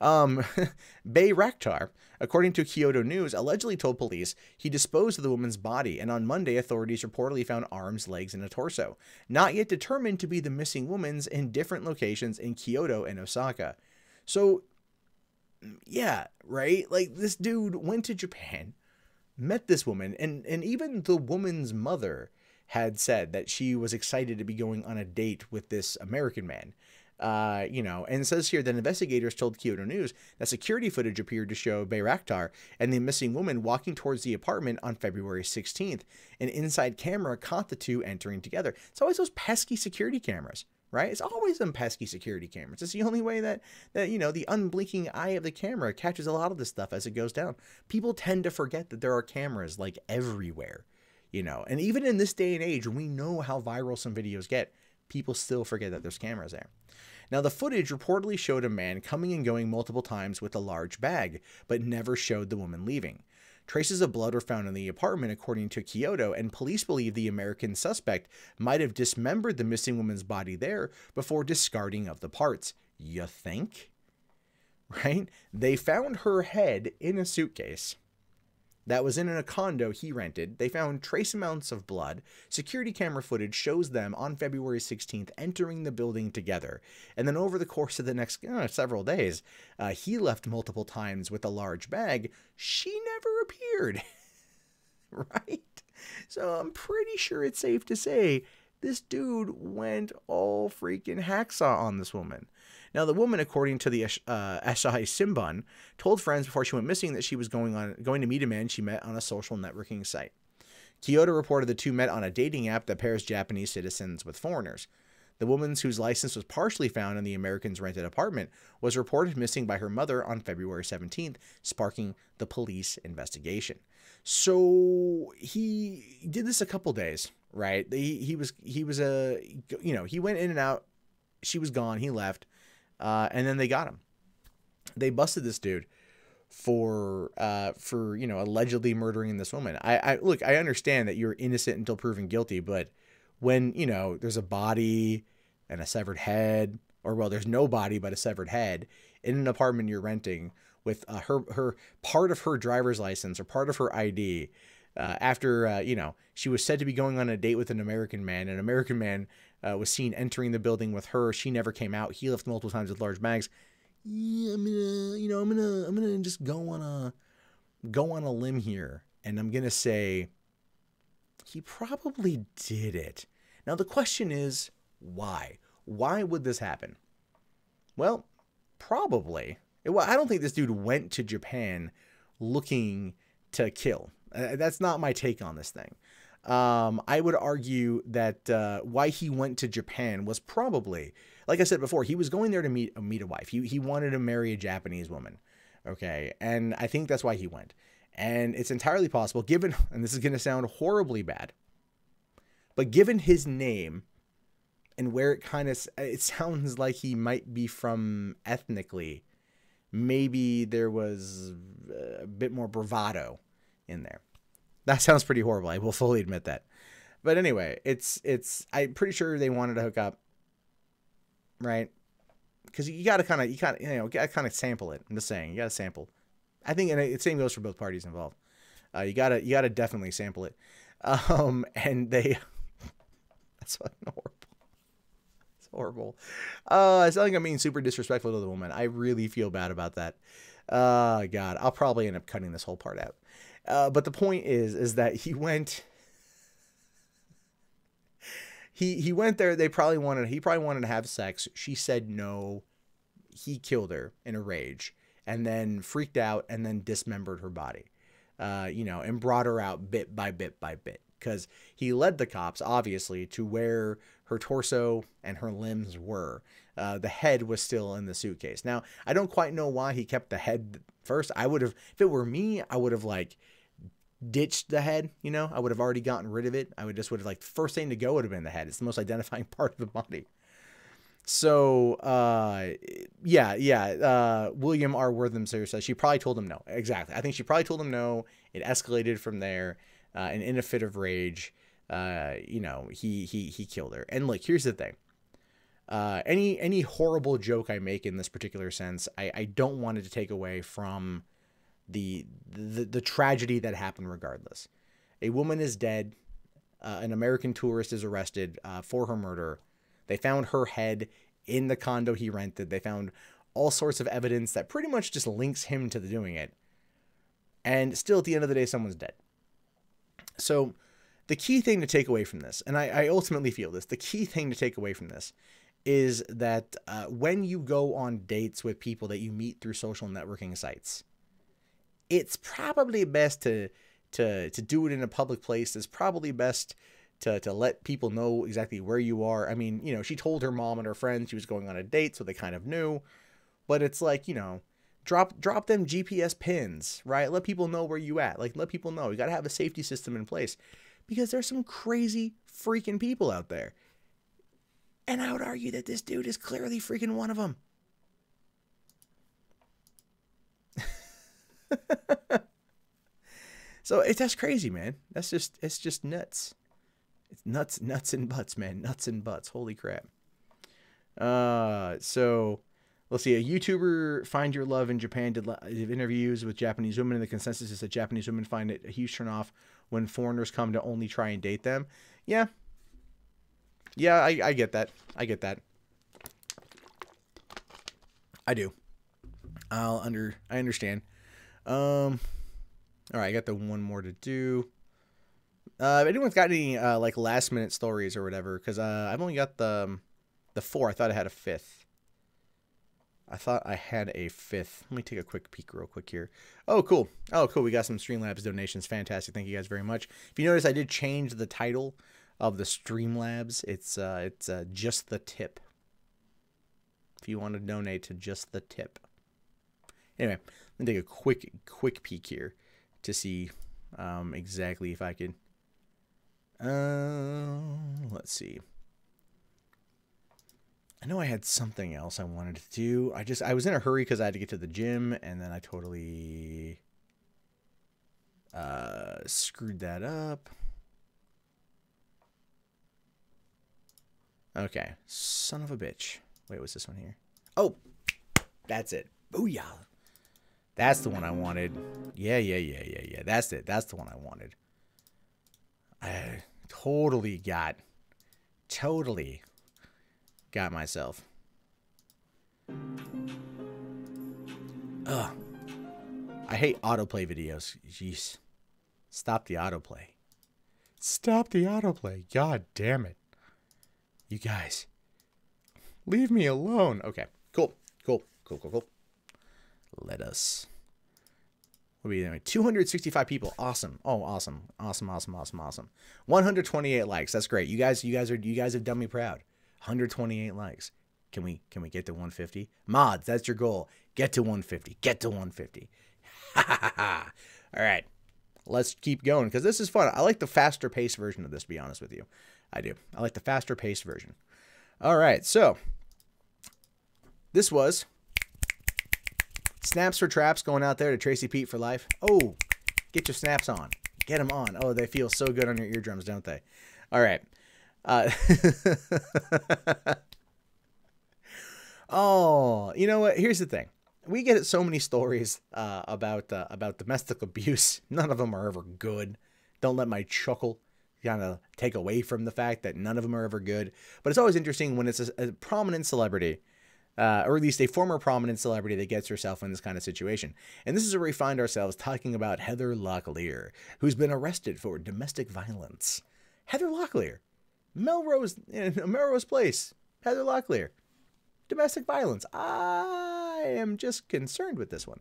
Bayraktar, according to Kyoto News, allegedly told police he disposed of the woman's body, and on Monday, authorities reportedly found arms, legs, and a torso, not yet determined to be the missing woman's, in different locations in Kyoto and Osaka. So, yeah, right? Like, this dude went to Japan, met this woman, and even the woman's mother had said that she was excited to be going on a date with this American man. And it says here that investigators told Kyoto News that security footage appeared to show Bayraktar and the missing woman walking towards the apartment on February 16th. An inside camera caught the two entering together. It's always those pesky security cameras, right? It's always them pesky security cameras. It's the only way that the unblinking eye of the camera catches a lot of this stuff as it goes down. People tend to forget that there are cameras like everywhere, and even in this day and age, when we know how viral some videos get, people still forget that there's cameras there. Now, the footage reportedly showed a man coming and going multiple times with a large bag, but never showed the woman leaving. Traces of blood were found in the apartment, according to Kyoto, and police believe the American suspect might have dismembered the missing woman's body there before discarding of the parts. You think? Right? They found her head in a suitcase that was in a condo he rented. They found trace amounts of blood. Security camera footage shows them on February 16th entering the building together. And then over the course of the next several days, he left multiple times with a large bag. She never appeared. Right? So I'm pretty sure it's safe to say this dude went all freaking hacksaw on this woman. Now, the woman, according to the Asahi Shimbun, told friends before she went missing that she was going to meet a man she met on a social networking site. Kyoto reported the two met on a dating app that pairs Japanese citizens with foreigners. The woman, whose license was partially found in the American's rented apartment, was reported missing by her mother on February 17th, sparking the police investigation. So he did this a couple days, right? He went in and out. She was gone. He left. And then they got him. They busted this dude for allegedly murdering this woman. Look, I understand that you're innocent until proven guilty, but when, there's a body and a severed head, or there's no body but a severed head in an apartment you're renting with her part of her driver's license or part of her ID, after she was said to be going on a date with an American man was seen entering the building with her. She never came out. He left multiple times with large bags. Yeah, I'm gonna just go on a limb here, and I'm gonna say he probably did it. Now the question is, why? Why would this happen? Well, probably. I don't think this dude went to Japan looking to kill. That's not my take on this thing. I would argue that why he went to Japan was probably, like I said before, he was going there to meet a wife. He wanted to marry a Japanese woman. Okay. And I think that's why he went. And it's entirely possible, given, and this is going to sound horribly bad, but given his name and where it sounds like he might be from ethnically, maybe there was a bit more bravado in there. That sounds pretty horrible. I will fully admit that. But anyway, I'm pretty sure they wanted to hook up, right? Because you gotta kind of sample it. I'm just saying, you gotta sample. I think, and the same goes for both parties involved. You gotta definitely sample it. And they, that's fucking horrible. It's horrible. I sound like I'm being super disrespectful to the woman. I really feel bad about that. God, I'll probably end up cutting this whole part out. But the point is that he went. He went there. He probably wanted to have sex. She said no. He killed her in a rage, and then freaked out, and then dismembered her body, and brought her out bit by bit by bit. Because he led the cops, obviously, to where her torso and her limbs were. The head was still in the suitcase. Now, I don't quite know why he kept the head first. I would have, if it were me, I would have ditched the head, I would have already gotten rid of it. I would have first thing to go would have been the head. It's the most identifying part of the body. So, William R. Wortham says she probably told him no. Exactly. I think she probably told him no. It escalated from there. And in a fit of rage, he killed her. And look, here's the thing. Any horrible joke I make in this particular sense, I don't want it to take away from the tragedy that happened regardless. A woman is dead. An American tourist is arrested for her murder. They found her head in the condo he rented. They found all sorts of evidence that pretty much just links him to doing it. And still, at the end of the day, someone's dead. So the key thing to take away from this, and I ultimately feel this, the key thing to take away from this is that when you go on dates with people that you meet through social networking sites, it's probably best to do it in a public place. It's probably best to let people know exactly where you are. I mean, she told her mom and her friends she was going on a date, so they kind of knew. But it's drop them GPS pins, right? Let people know where you at. Let people know. You got to have a safety system in place because there's some crazy freaking people out there. And I would argue that this dude is clearly freaking one of them. So that's crazy, man. It's just nuts. It's nuts and butts, man. Nuts and butts. Holy crap. So let's see. A YouTuber Find Your Love in Japan did interviews with Japanese women, and the consensus is that Japanese women find it a huge turnoff when foreigners come to only try and date them. Yeah. Yeah, I get that. I get that. I do. I understand. All right, I got the one more to do. If anyone's got any last minute stories or whatever, because I've only got the 4. I thought I had a 5th. Let me take a quick peek real quick here. Oh, cool. We got some Streamlabs donations. Fantastic. Thank you guys very much. If you notice, I did change the title of the Streamlabs. It's Just the Tip. If you want to donate to Just the Tip. Anyway, let me take a quick peek here to see exactly if I could. Let's see. I know I had something else I wanted to do. I was in a hurry because I had to get to the gym, and then I totally screwed that up. Okay, son of a bitch. Wait, what's this one here? Oh, that's it. Booyah. That's the one I wanted. Yeah. That's it. That's the one I wanted. I totally got myself. Ugh. I hate autoplay videos. Jeez. Stop the autoplay. Stop the autoplay. God damn it. You guys. Leave me alone. Okay. Cool. Let us. What are we doing? 265 people. Awesome. Oh, awesome. 128 likes. That's great. You guys have done me proud. 128 likes. Can we get to 150? Mods, that's your goal. Get to 150. Get to 150. All right. Let's keep going because this is fun. I like the faster paced version of this, to be honest with you. I do. I like the faster paced version. All right. So this was Snaps for Traps going out there to Tracy Pete for life. Oh, get your snaps on. Get them on. Oh, they feel so good on your eardrums, don't they? All right. Uh, oh, you know what? Here's the thing. We get so many stories about domestic abuse. None of them are ever good. Don't let my chuckle kind of take away from the fact that none of them are ever good. But it's always interesting when it's a prominent celebrity, or at least a former prominent celebrity, that gets herself in this kind of situation. And this is where we find ourselves talking about Heather Locklear, who's been arrested for domestic violence. Heather Locklear, Melrose Place. Heather Locklear, domestic violence. I am just concerned with this one.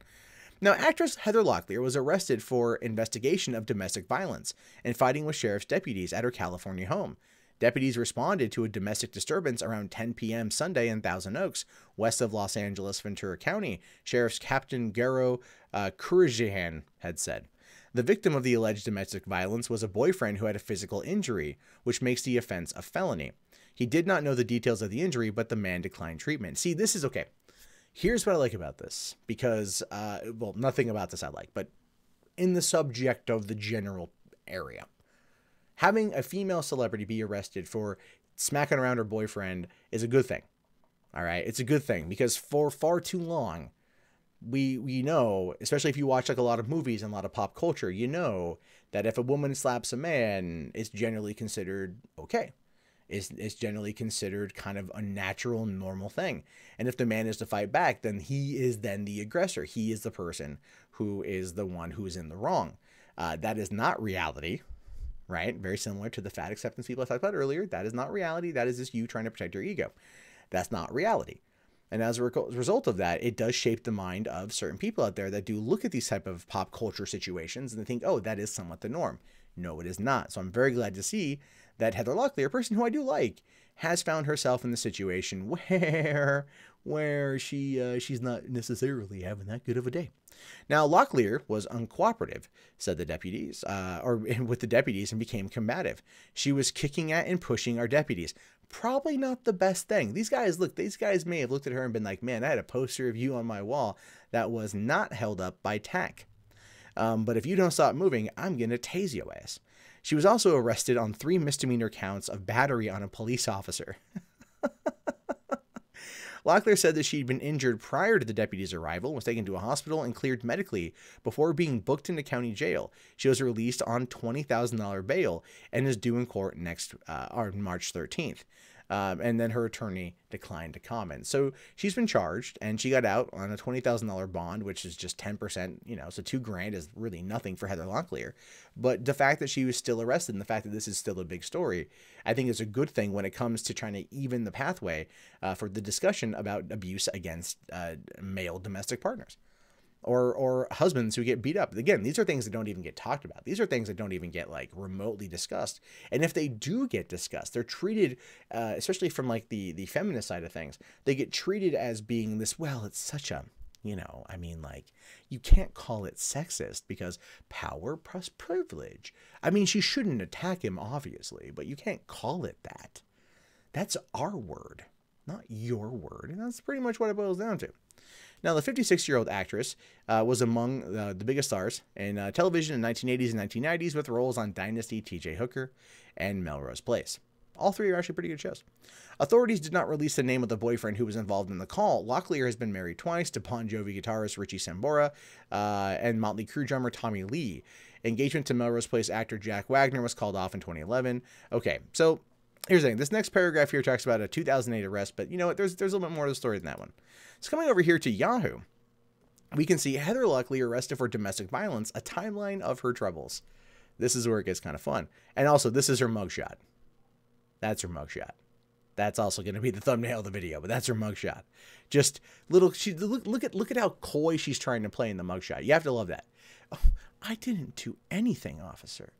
Now, actress Heather Locklear was arrested for investigation of domestic violence and fighting with sheriff's deputies at her California home. Deputies responded to a domestic disturbance around 10 p.m. Sunday in Thousand Oaks, west of Los Angeles, Ventura County, Sheriff's Captain Garo Kurijian had said. The victim of the alleged domestic violence was a boyfriend who had a physical injury, which makes the offense a felony. He did not know the details of the injury, but the man declined treatment. See, this is okay. Here's what I like about this, because, well, nothing about this I like, but in the subject of the general area, having a female celebrity be arrested for smacking around her boyfriend is a good thing. All right. It's a good thing, because for far too long, we know, especially if you watch like a lot of movies and a lot of pop culture, you know that if a woman slaps a man, it's generally considered okay. It's generally considered kind of a natural, normal thing. And if the man is to fight back, then he is then the aggressor. He is the person who is the one who is in the wrong. That is not reality, right? Very similar to the fat acceptance people I talked about earlier. That is not reality. That is just you trying to protect your ego. That's not reality. And as a result of that, it does shape the mind of certain people out there that do look at these type of pop culture situations and they think, oh, that is somewhat the norm. No, it is not. So I'm very glad to see that Heather Locklear, a person who I do like, has found herself in the situation where she's not necessarily having that good of a day. Now, Locklear was uncooperative, said the deputies, with the deputies, and became combative. She was kicking at and pushing our deputies. Probably not the best thing. These guys may have looked at her and been like, man, I had a poster of you on my wall that was not held up by tack. But if you don't stop moving, I'm going to tase your ass. She was also arrested on 3 misdemeanor counts of battery on a police officer. Locklear said that she'd been injured prior to the deputy's arrival, was taken to a hospital, and cleared medically before being booked into county jail. She was released on $20,000 bail and is due in court next on March 13th. And then her attorney declined to comment. So she's been charged, and she got out on a $20,000 bond, which is just 10%, you know, so $2,000 is really nothing for Heather Locklear. But the fact that she was still arrested and the fact that this is still a big story, I think is a good thing when it comes to trying to even the pathway for the discussion about abuse against male domestic partners. Or husbands who get beat up. Again, these are things that don't even get talked about. These are things that don't even get like remotely discussed. And if they do get discussed, they're treated, especially from like the feminist side of things, they get treated as being this, well, it's such a, you know, I mean, like, you can't call it sexist because power plus privilege. I mean, she shouldn't attack him, obviously, but you can't call it that. That's our word, not your word. And that's pretty much what it boils down to. Now, the 56-year-old actress was among the biggest stars in television in the 1980s and 1990s with roles on Dynasty, T.J. Hooker, and Melrose Place. All 3 are actually pretty good shows. Authorities did not release the name of the boyfriend who was involved in the call. Locklear has been married twice to Bon Jovi guitarist Richie Sambora and Motley Crue drummer Tommy Lee. Engagement to Melrose Place actor Jack Wagner was called off in 2011. Okay, so here's the thing. This next paragraph here talks about a 2008 arrest, but you know what? There's a little bit more to the story than that one. So coming over here to Yahoo, we can see Heather Locklear arrested for domestic violence, a timeline of her troubles. This is where it gets kind of fun. And also, this is her mugshot. That's her mugshot. That's also going to be the thumbnail of the video, but that's her mugshot. Just little, look at how coy she's trying to play in the mugshot. You have to love that. Oh, I didn't do anything, officer.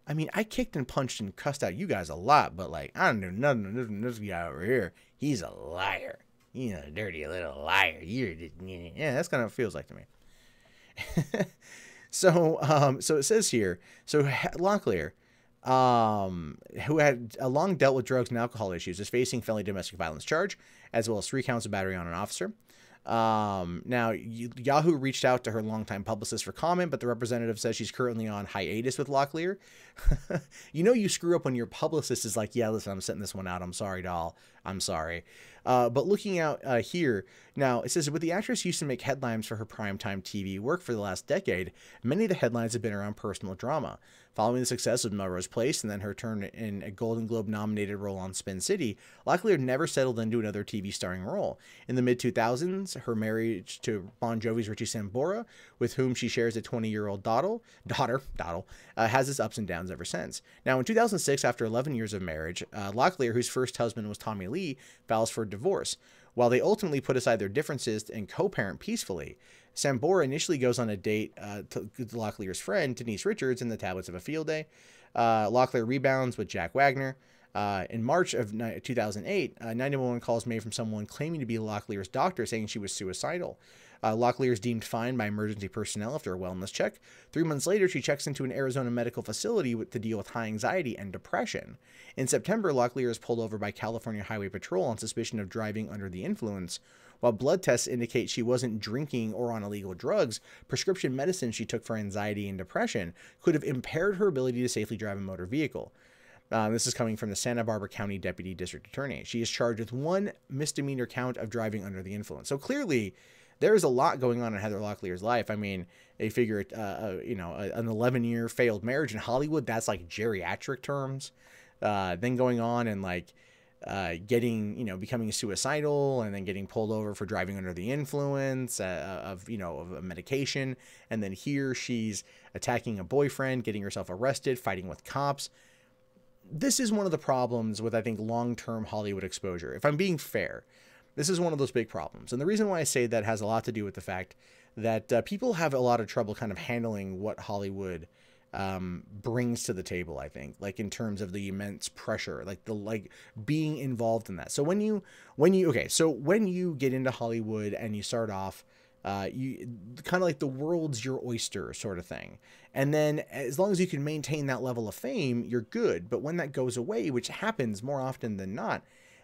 I mean, I kicked and punched and cussed out you guys a lot, but like, I don't do nothing to this guy over here. He's a liar. He's a dirty little liar. Yeah, that's kind of what it feels like to me. So it says here, so Locklear, who had long dealt with drugs and alcohol issues, is facing felony domestic violence charge, as well as 3 counts of battery on an officer. Now, Yahoo reached out to her longtime publicist for comment, but the representative says she's currently on hiatus with Locklear. You screw up when your publicist is like, yeah, listen, I'm setting this one out. I'm sorry, doll. I'm sorry. But looking out here, now it says, with the actress used to make headlines for her primetime TV work for the last decade, many of the headlines have been around personal drama. Following the success of Melrose Place and then her turn in a Golden Globe nominated role on Spin City, Locklear never settled into another TV starring role. In the mid-2000s, her marriage to Bon Jovi's Richie Sambora, with whom she shares a 20-year-old daughter, has its ups and downs ever since. Now, in 2006, after 11 years of marriage, Locklear, whose first husband was Tommy Lee, files for divorce. While they ultimately put aside their differences and co-parent peacefully, Sambora initially goes on a date to Locklear's friend, Denise Richards, in the Tablets of a Field Day. Locklear rebounds with Jack Wagner. In March of 2008, 911 calls made from someone claiming to be Locklear's doctor, saying she was suicidal. Locklear is deemed fine by emergency personnel after a wellness check. 3 months later, she checks into an Arizona medical facility to deal with high anxiety and depression. In September, Locklear is pulled over by California Highway Patrol on suspicion of driving under the influence. While blood tests indicate she wasn't drinking or on illegal drugs, prescription medicine she took for anxiety and depression could have impaired her ability to safely drive a motor vehicle. This is coming from the Santa Barbara County Deputy District Attorney. She is charged with 1 misdemeanor count of driving under the influence. So clearly, there is a lot going on in Heather Locklear's life. I mean, they figure, an 11-year failed marriage in Hollywood, that's like geriatric terms. Then going on and becoming suicidal and then getting pulled over for driving under the influence of a medication. And then here she's attacking a boyfriend, getting herself arrested, fighting with cops. This is one of the problems with, I think, long-term Hollywood exposure. If I'm being fair, this is one of those big problems. And the reason why I say that has a lot to do with the fact that people have a lot of trouble kind of handling what Hollywood brings to the table, I think, like in terms of the immense pressure, like being involved in that. So when you get into Hollywood and you start off, you kind of like the world's your oyster sort of thing. And then as long as you can maintain that level of fame, you're good. But when that goes away, which happens more often than not,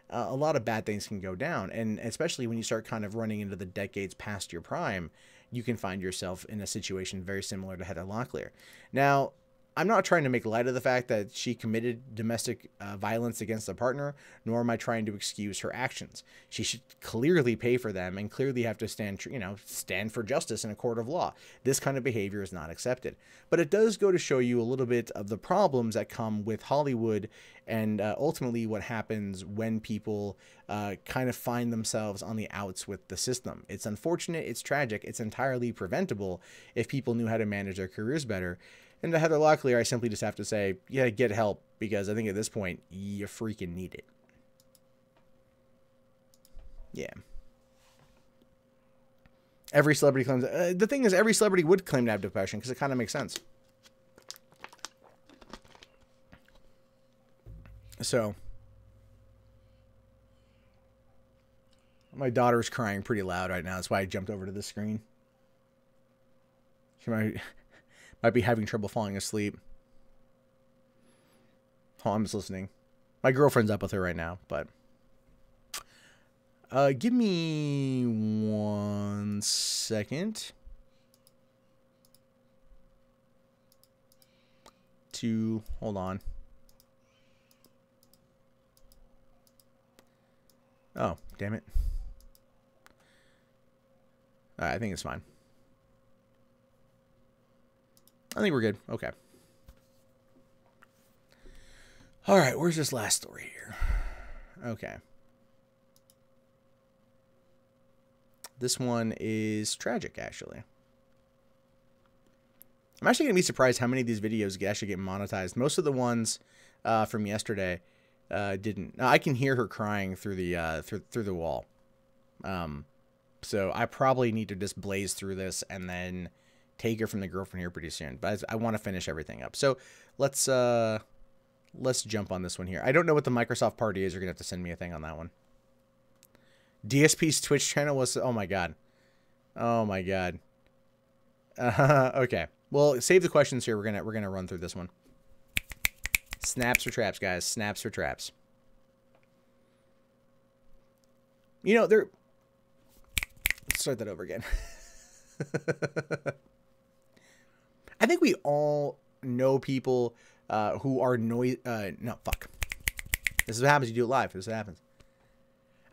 a lot of bad things can go down. And especially when you start kind of running into the decades past your prime, you can find yourself in a situation very similar to Heather Locklear. Now, I'm not trying to make light of the fact that she committed domestic violence against a partner, nor am I trying to excuse her actions. She should clearly pay for them and clearly have to stand for justice in a court of law. This kind of behavior is not accepted. But it does go to show you a little bit of the problems that come with Hollywood and ultimately what happens when people kind of find themselves on the outs with the system. It's unfortunate, it's tragic, it's entirely preventable if people knew how to manage their careers better. And to Heather Locklear, I simply just have to say, yeah, get help, because I think at this point, you freaking need it. Yeah. Every celebrity claims... the thing is, every celebrity would claim to have depression, because it kind of makes sense. So... my daughter's crying pretty loud right now. That's why I jumped over to the screen. She might be having trouble falling asleep. Oh, I'm just listening. My girlfriend's up with her right now, but... give me 1 second. Hold on. Oh, damn it. I think it's fine. I think we're good. Okay. All right, where's this last story here? Okay. This one is tragic, actually. I'm actually going to be surprised how many of these videos actually get monetized. Most of the ones from yesterday didn't. I can hear her crying through the through the wall. So I probably need to just blaze through this and then take her from the girlfriend here pretty soon. But I want to finish everything up. So let's jump on this one here. I don't know what the Microsoft party is. You're gonna have to send me a thing on that one. DSP's Twitch channel was... oh my god. Oh my god. Okay. Well, save the questions here. We're gonna run through this one. Snaps or traps, guys. Snaps or traps. You know, start that over again. I think we all know people who are no, fuck. This is what happens. You do it live. This is what happens.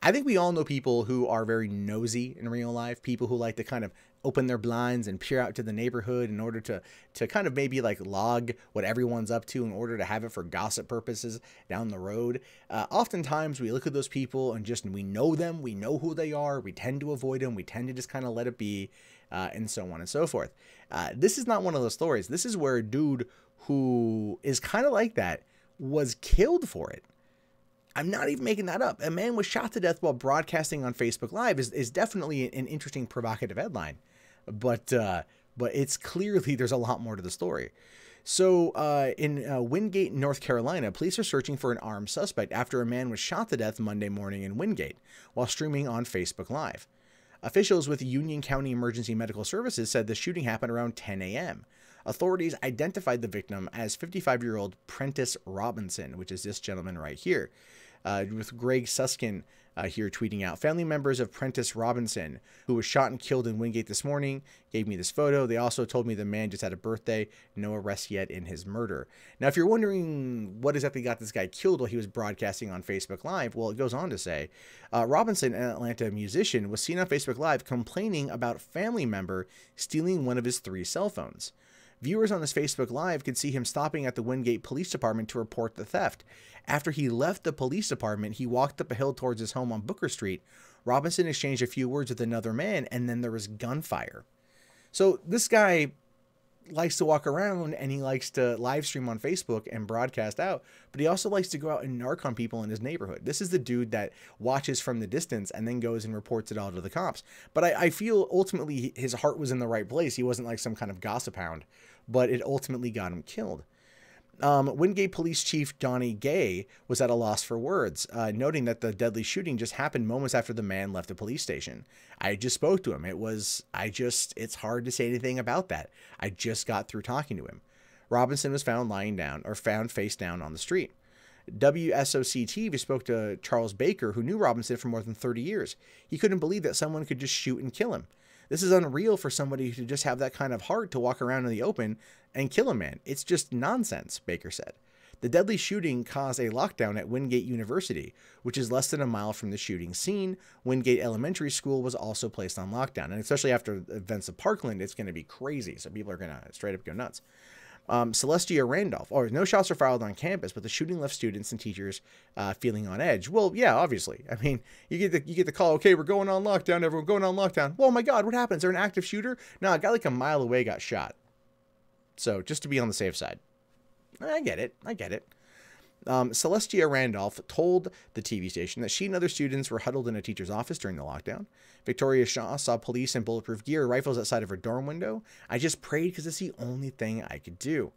I think we all know people who are very nosy in real life. People who like to kind of open their blinds and peer out to the neighborhood in order to kind of maybe like log what everyone's up to in order to have it for gossip purposes down the road. Oftentimes we look at those people and we know them. We know who they are. We tend to avoid them. We tend to just kind of let it be, and so on and so forth. This is not one of those stories. This is where a dude who is kind of like that was killed for it. I'm not even making that up. A man was shot to death while broadcasting on Facebook Live is definitely an interesting, provocative headline. But it's clearly there's a lot more to the story. So in Wingate, North Carolina, police are searching for an armed suspect after a man was shot to death Monday morning in Wingate while streaming on Facebook Live. Officials with Union County Emergency Medical Services said the shooting happened around 10 a.m. Authorities identified the victim as 55-year-old Prentice Robinson, which is this gentleman right here. With Greg Suskin here tweeting out, family members of Prentice Robinson, who was shot and killed in Wingate this morning, gave me this photo. They also told me the man just had a birthday, no arrest yet in his murder. Now, if you're wondering what exactly got this guy killed while he was broadcasting on Facebook Live, well, it goes on to say, Robinson, an Atlanta musician, was seen on Facebook Live complaining about a family member stealing one of his 3 cell phones. Viewers on this Facebook Live could see him stopping at the Wingate Police Department to report the theft. After he left the police department, he walked up a hill towards his home on Booker Street. Robinson exchanged a few words with another man, and then there was gunfire. So this guy likes to walk around, and he likes to live stream on Facebook and broadcast out, but he also likes to go out and narc on people in his neighborhood. This is the dude that watches from the distance and then goes and reports it all to the cops. But I feel ultimately his heart was in the right place. He wasn't like some kind of gossip hound, but it ultimately got him killed. Wingate Police Chief Donnie Gay was at a loss for words, noting that the deadly shooting just happened moments after the man left the police station. I just spoke to him. It's hard to say anything about that. I just got through talking to him. Robinson was found found face down on the street. WSOC TV spoke to Charles Baker, who knew Robinson for more than 30 years. He couldn't believe that someone could just shoot and kill him. This is unreal for somebody to just have that kind of heart to walk around in the open and kill a man. It's just nonsense, Baker said. The deadly shooting caused a lockdown at Wingate University, which is less than a mile from the shooting scene. Wingate Elementary School was also placed on lockdown. And especially after the events of Parkland, it's going to be crazy. So people are going to straight up go nuts. Celestia Randolph. No shots were fired on campus, but the shooting left students and teachers feeling on edge. Well, yeah, obviously. I mean, you get the call, okay, we're going on lockdown, everyone going on lockdown. Well, oh my God, what happened? Is there an active shooter? No, a guy like a mile away got shot. So just to be on the safe side. I get it. Celestia Randolph told the TV station that she and other students were huddled in a teacher's office during the lockdown. Victoria Shaw saw police in bulletproof gear, rifles outside of her dorm window. I just prayed because it's the only thing I could do.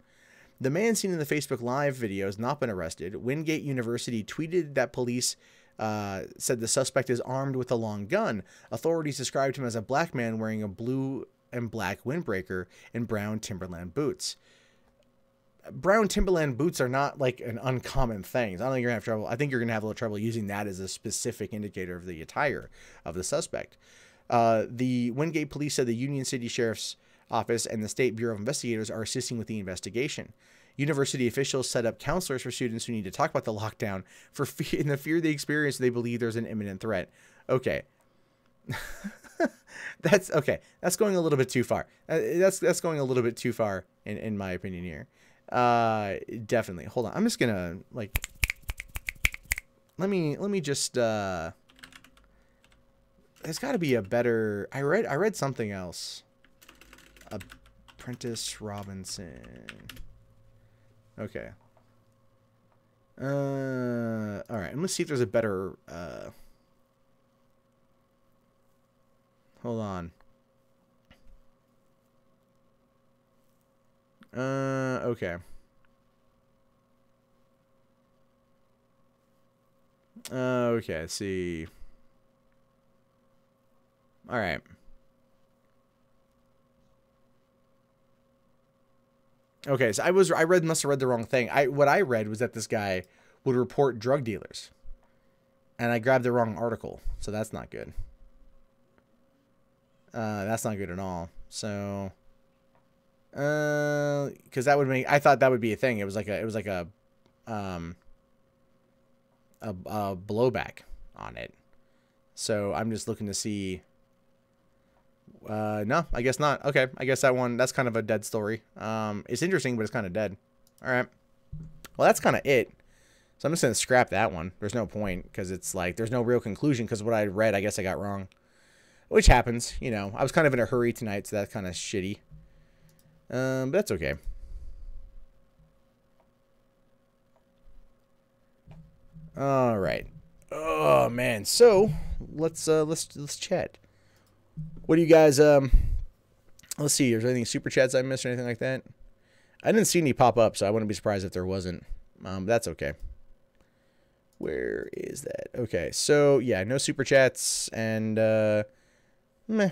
The man seen in the Facebook Live video has not been arrested. Wingate University tweeted that police said the suspect is armed with a long gun. Authorities described him as a black man wearing a blue and black windbreaker and brown Timberland boots. Brown Timberland boots are not like an uncommon thing. I don't think you're gonna have trouble. I think you're gonna have a little trouble using that as a specific indicator of the attire of the suspect. The Wingate police said the Union City Sheriff's Office and the State Bureau of Investigators are assisting with the investigation. University officials set up counselors for students who need to talk about the lockdown in the fear they experience. They believe there's an imminent threat. Okay. That's okay. That's going a little bit too far. That's going a little bit too far in my opinion here. Definitely. Hold on. I'm just gonna like. Let me just. There's got to be a better. I read something else. Apprentice Robinson. Okay. All right. Let's see if there's a better. Hold on. Okay. Okay, let's see. All right. Okay, so must have read the wrong thing. What I read was that this guy would report drug dealers. And I grabbed the wrong article, so that's not good. That's not good at all. So, because that would make, I thought that would be a thing. It was like a blowback on it. So I'm just looking to see. No, I guess not. Okay, I guess that's kind of a dead story. It's interesting, but it's kind of dead. All right. Well, that's kind of it. So I'm just going to scrap that one. There's no point, because it's like, there's no real conclusion, because what I read, I guess I got wrong. Which happens, you know. I was kind of in a hurry tonight, so that's kind of shitty. But that's okay. All right. Oh, man. So, let's chat. What do you guys, let's see. Is there any super chats I missed or anything like that? I didn't see any pop up, so I wouldn't be surprised if there wasn't. That's okay. Where is that? Okay, so yeah, no super chats, and meh,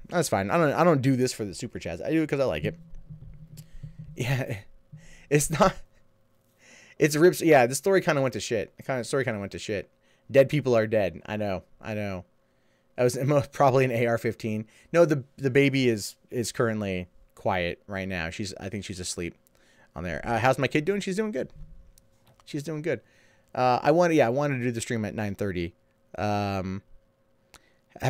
that's fine. I don't do this for the super chats. I do it because I like it. Yeah, it's not. It's rips. Yeah, the story kind of went to shit. Story kind of went to shit. Dead people are dead. I know. That was probably an AR-15. No, the baby is currently quiet right now. I think she's asleep on there. How's my kid doing? She's doing good. She's doing good. I wanted to do the stream at 9:30. Have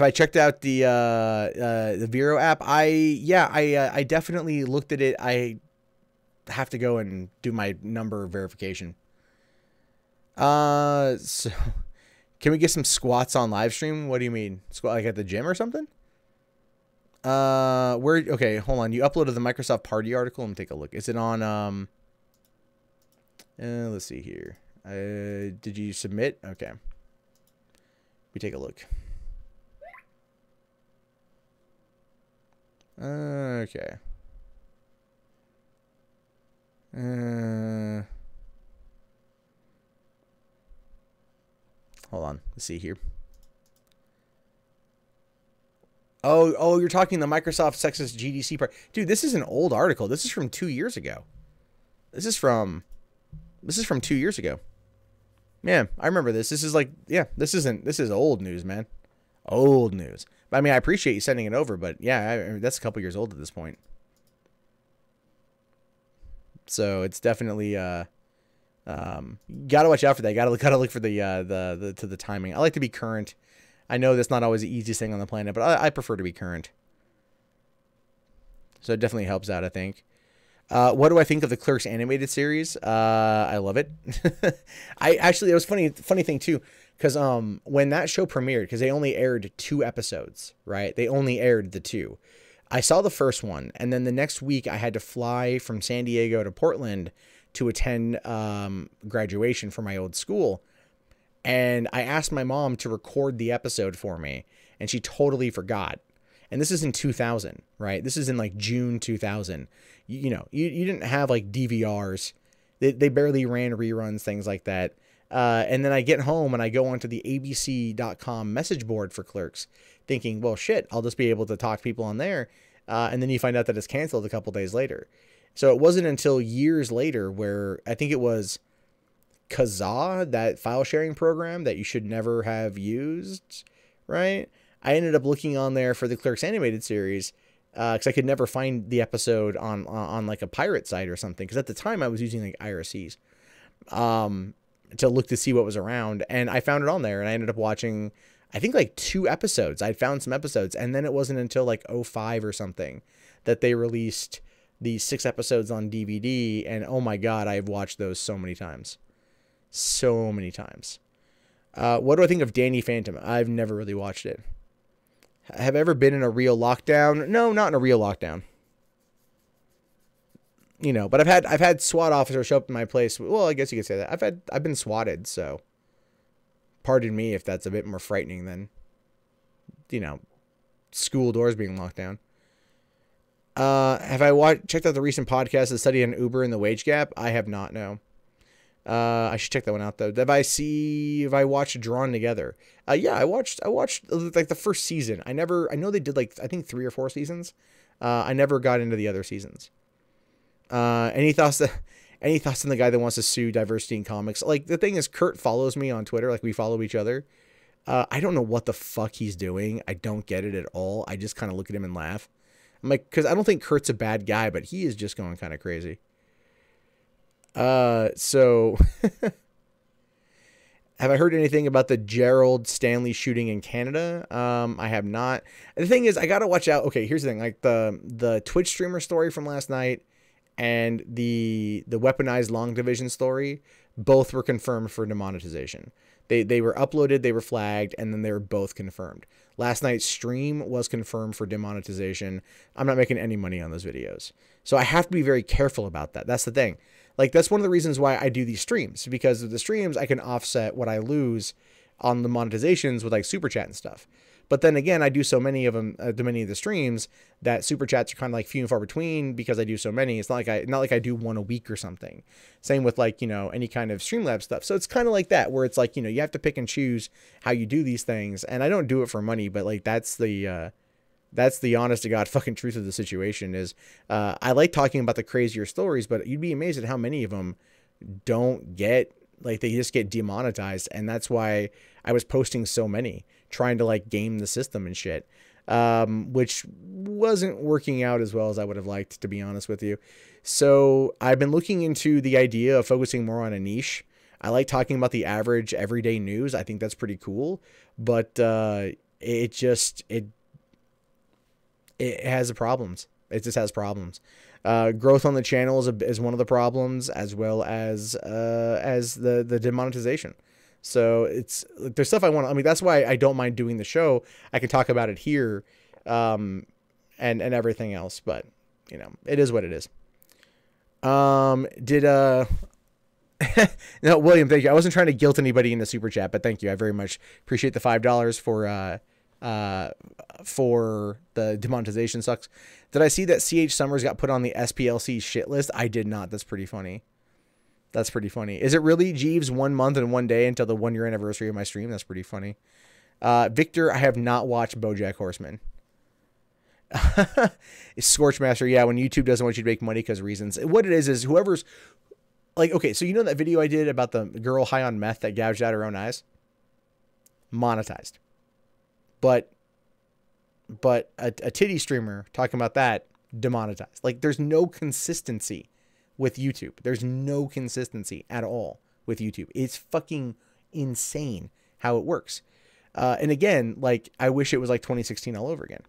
I checked out the Vero app? I definitely looked at it. I have to go and do my number verification. So can we get some squats on live stream? What do you mean? Squat like at the gym or something? Okay, hold on. You uploaded the Microsoft Party article. Let me take a look. Is it on let's see here. Did you submit? Okay. We take a look. Okay. Hold on. Let's see here. Oh, you're talking the Microsoft sexist GDC part. Dude, this is an old article. This is from 2 years ago. This is from 2 years ago. Yeah, I remember this. This is like, yeah, this is old news, man. Old news. But I mean, I appreciate you sending it over, but yeah, that's a couple years old at this point. So it's definitely, gotta watch out for that. Gotta look for the timing. I like to be current. I know that's not always the easiest thing on the planet, but I prefer to be current. So it definitely helps out, I think. What do I think of the Clerks animated series? I love it. It was funny thing too, because when that show premiered, because they only aired 2 episodes, right? They only aired the 2. I saw the first one, and then the next week I had to fly from San Diego to Portland to attend graduation for my old school. And I asked my mom to record the episode for me, and she totally forgot. And this is in 2000, right? This is in like June 2000. You know, you didn't have like DVRs. They barely ran reruns, things like that. And then I get home and I go onto the abc.com message board for Clerks, thinking, well, shit, I'll just be able to talk to people on there. And then you find out that it's canceled a couple days later. So it wasn't until years later where I think it was Kazaa, that file sharing program that you should never have used, right? I ended up looking on there for the Clerks animated series because I could never find the episode on like a pirate site or something. Because at the time I was using like IRCs to look to see what was around, and I found it on there, and I ended up watching, I think, like 2 episodes. I found some episodes, and then it wasn't until like 05 or something that they released these 6 episodes on DVD, and oh my god, I've watched those so many times. So many times. What do I think of Danny Phantom? I've never really watched it. Have I ever been in a real lockdown? No, not in a real lockdown. You know, but I've had SWAT officers show up in my place. Well, I guess you could say that. I've been swatted, so pardon me if that's a bit more frightening than, you know, school doors being locked down. Have I checked out the recent podcast, The Study on Uber and the Wage Gap? I have not, no. I should check that one out though. Have I watched Drawn Together? Yeah, I watched like the first season. I know they did like, I think 3 or 4 seasons. I never got into the other seasons. Any thoughts on the guy that wants to sue diversity in comics? Like, the thing is, Kurt follows me on Twitter. Like, we follow each other. I don't know what the fuck he's doing. I don't get it at all. I just kind of look at him and laugh. I'm like, because I don't think Kurt's a bad guy, but he is just going kind of crazy. So have I heard anything about the Gerald Stanley shooting in Canada? I have not. The thing is, I gotta watch out. Okay, here's the thing. Like the Twitch streamer story from last night and the weaponized long division story, both were confirmed for demonetization. They were uploaded, they were flagged, and then they were both confirmed. Last night's stream was confirmed for demonetization. I'm not making any money on those videos. So I have to be very careful about that. That's the thing. Like, that's one of the reasons why I do these streams, because of the streams, I can offset what I lose on the monetizations with like super chat and stuff. But then again, I do so many of them, many of the streams, that super chats are kind of like few and far between because I do so many. It's not like I do one a week or something. Same with like, you know, any kind of Streamlabs stuff. So it's kind of like that, where it's like, you know, you have to pick and choose how you do these things. And I don't do it for money, but like that's the honest to God fucking truth of the situation is, I like talking about the crazier stories, but you'd be amazed at how many of them don't get, like, they just get demonetized. And that's why I was posting so many, trying to like game the system and shit, which wasn't working out as well as I would have liked, to be honest with you. So I've been looking into the idea of focusing more on a niche. I like talking about the average everyday news. I think that's pretty cool, but it has problems. It just has problems. Growth on the channel is one of the problems, as well as the demonetization. So it's, there's stuff I want. I mean, that's why I don't mind doing the show. I can talk about it here, and everything else. But you know, it is what it is. No, William, thank you. I wasn't trying to guilt anybody in the super chat, but thank you. I very much appreciate the $5 for the demonetization. Sucks. Did I see that CH Summers got put on the SPLC shit list? I did not. That's pretty funny. That's pretty funny. Is it really Jeeves 1 month and 1 day until the 1 year anniversary of my stream? That's pretty funny. Victor, I have not watched BoJack Horseman. It's Scorchmaster. Yeah, when YouTube doesn't want you to make money because reasons. What it is whoever's like, okay, so you know that video I did about the girl high on meth that gouged out her own eyes? Monetized. But a titty streamer talking about that, demonetized. Like, there's no consistency with YouTube. There's no consistency at all with YouTube. It's fucking insane how it works. And again, like, I wish it was like 2016 all over again.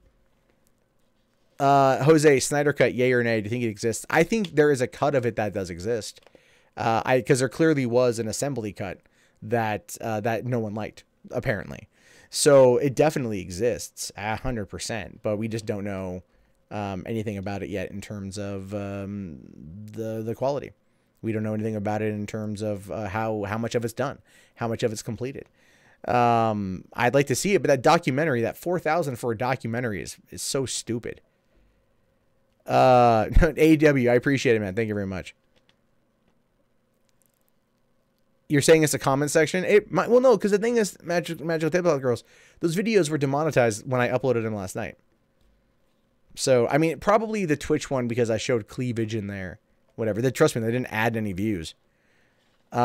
Jose, Snyder Cut, yay or nay? Do you think it exists? I think there is a cut of it that does exist. Because there clearly was an assembly cut that no one liked, apparently. So it definitely exists 100%, but we just don't know anything about it yet in terms of the quality. We don't know anything about it in terms of how much of it's done, how much of it's completed. I'd like to see it, but that documentary, that 4,000 for a documentary is so stupid. AEW, I appreciate it, man. Thank you very much. You're saying it's a comment section? It might, well, no, because the thing is, Magical Tabletop Girls, those videos were demonetized when I uploaded them last night. So, I mean, probably the Twitch one, because I showed cleavage in there. Whatever. Trust me, they didn't add any views. Did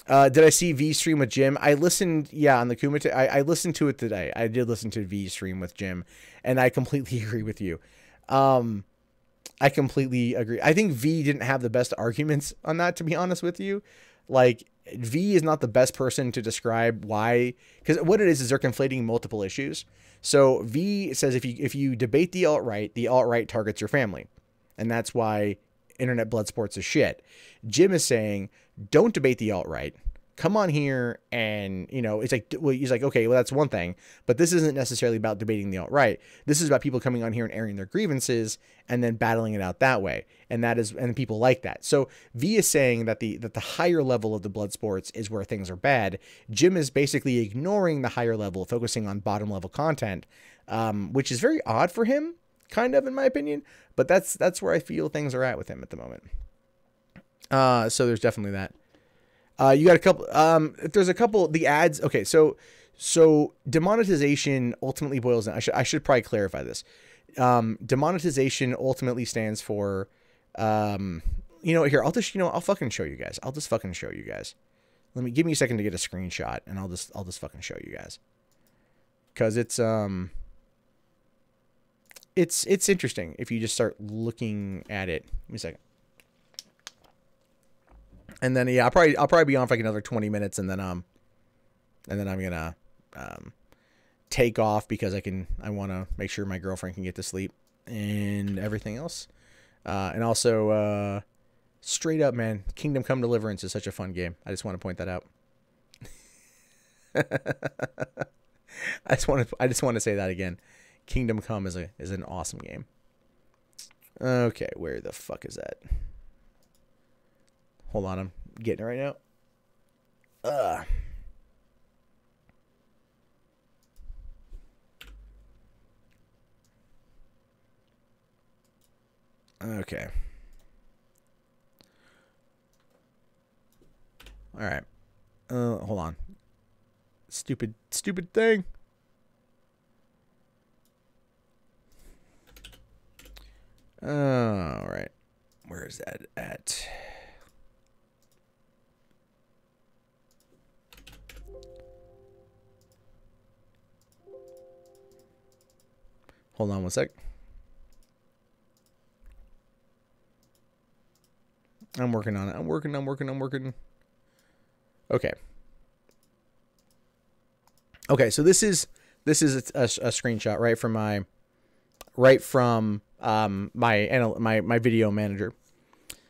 I see V stream with Jim? I listened, yeah, on the Kumite. I listened to it today. I did listen to V stream with Jim, and I completely agree with you. I completely agree. I think V didn't have the best arguments on that, to be honest with you. Like, V is not the best person to describe why, because what it is they're conflating multiple issues. So V says if you debate the alt-right targets your family. And that's why internet blood sports is shit. Jim is saying, don't debate the alt-right. Come on here and, you know, it's like, well, he's like, okay, well, that's one thing, but this isn't necessarily about debating the alt-right. This is about people coming on here and airing their grievances and then battling it out that way. And people like that. So V is saying that the higher level of the blood sports is where things are bad. Jim is basically ignoring the higher level, focusing on bottom level content, which is very odd for him, kind of, in my opinion, but that's where I feel things are at with him at the moment. So there's definitely that. You got a couple, if there's a couple, the ads. Okay. So demonetization ultimately boils down. I should probably clarify this. Demonetization ultimately stands for, you know, here, I'll fucking show you guys. I'll just fucking show you guys. give me a second to get a screenshot, and I'll just fucking show you guys. Because it's interesting if you just start looking at it. Give me a second. And then yeah, I'll probably be on for like another 20 minutes, and then I'm gonna take off because I want to make sure my girlfriend can get to sleep and everything else. And also straight up, man, Kingdom Come Deliverance is such a fun game. I just want to point that out. I just want to say that again. Kingdom Come is an awesome game. Okay, where the fuck is that? Hold on, I'm getting it right now. Okay. All right. Hold on. Stupid thing. All right. Where is that at? Hold on one sec. I'm working on it. I'm working. Okay. Okay, so this is a screenshot right from my video manager.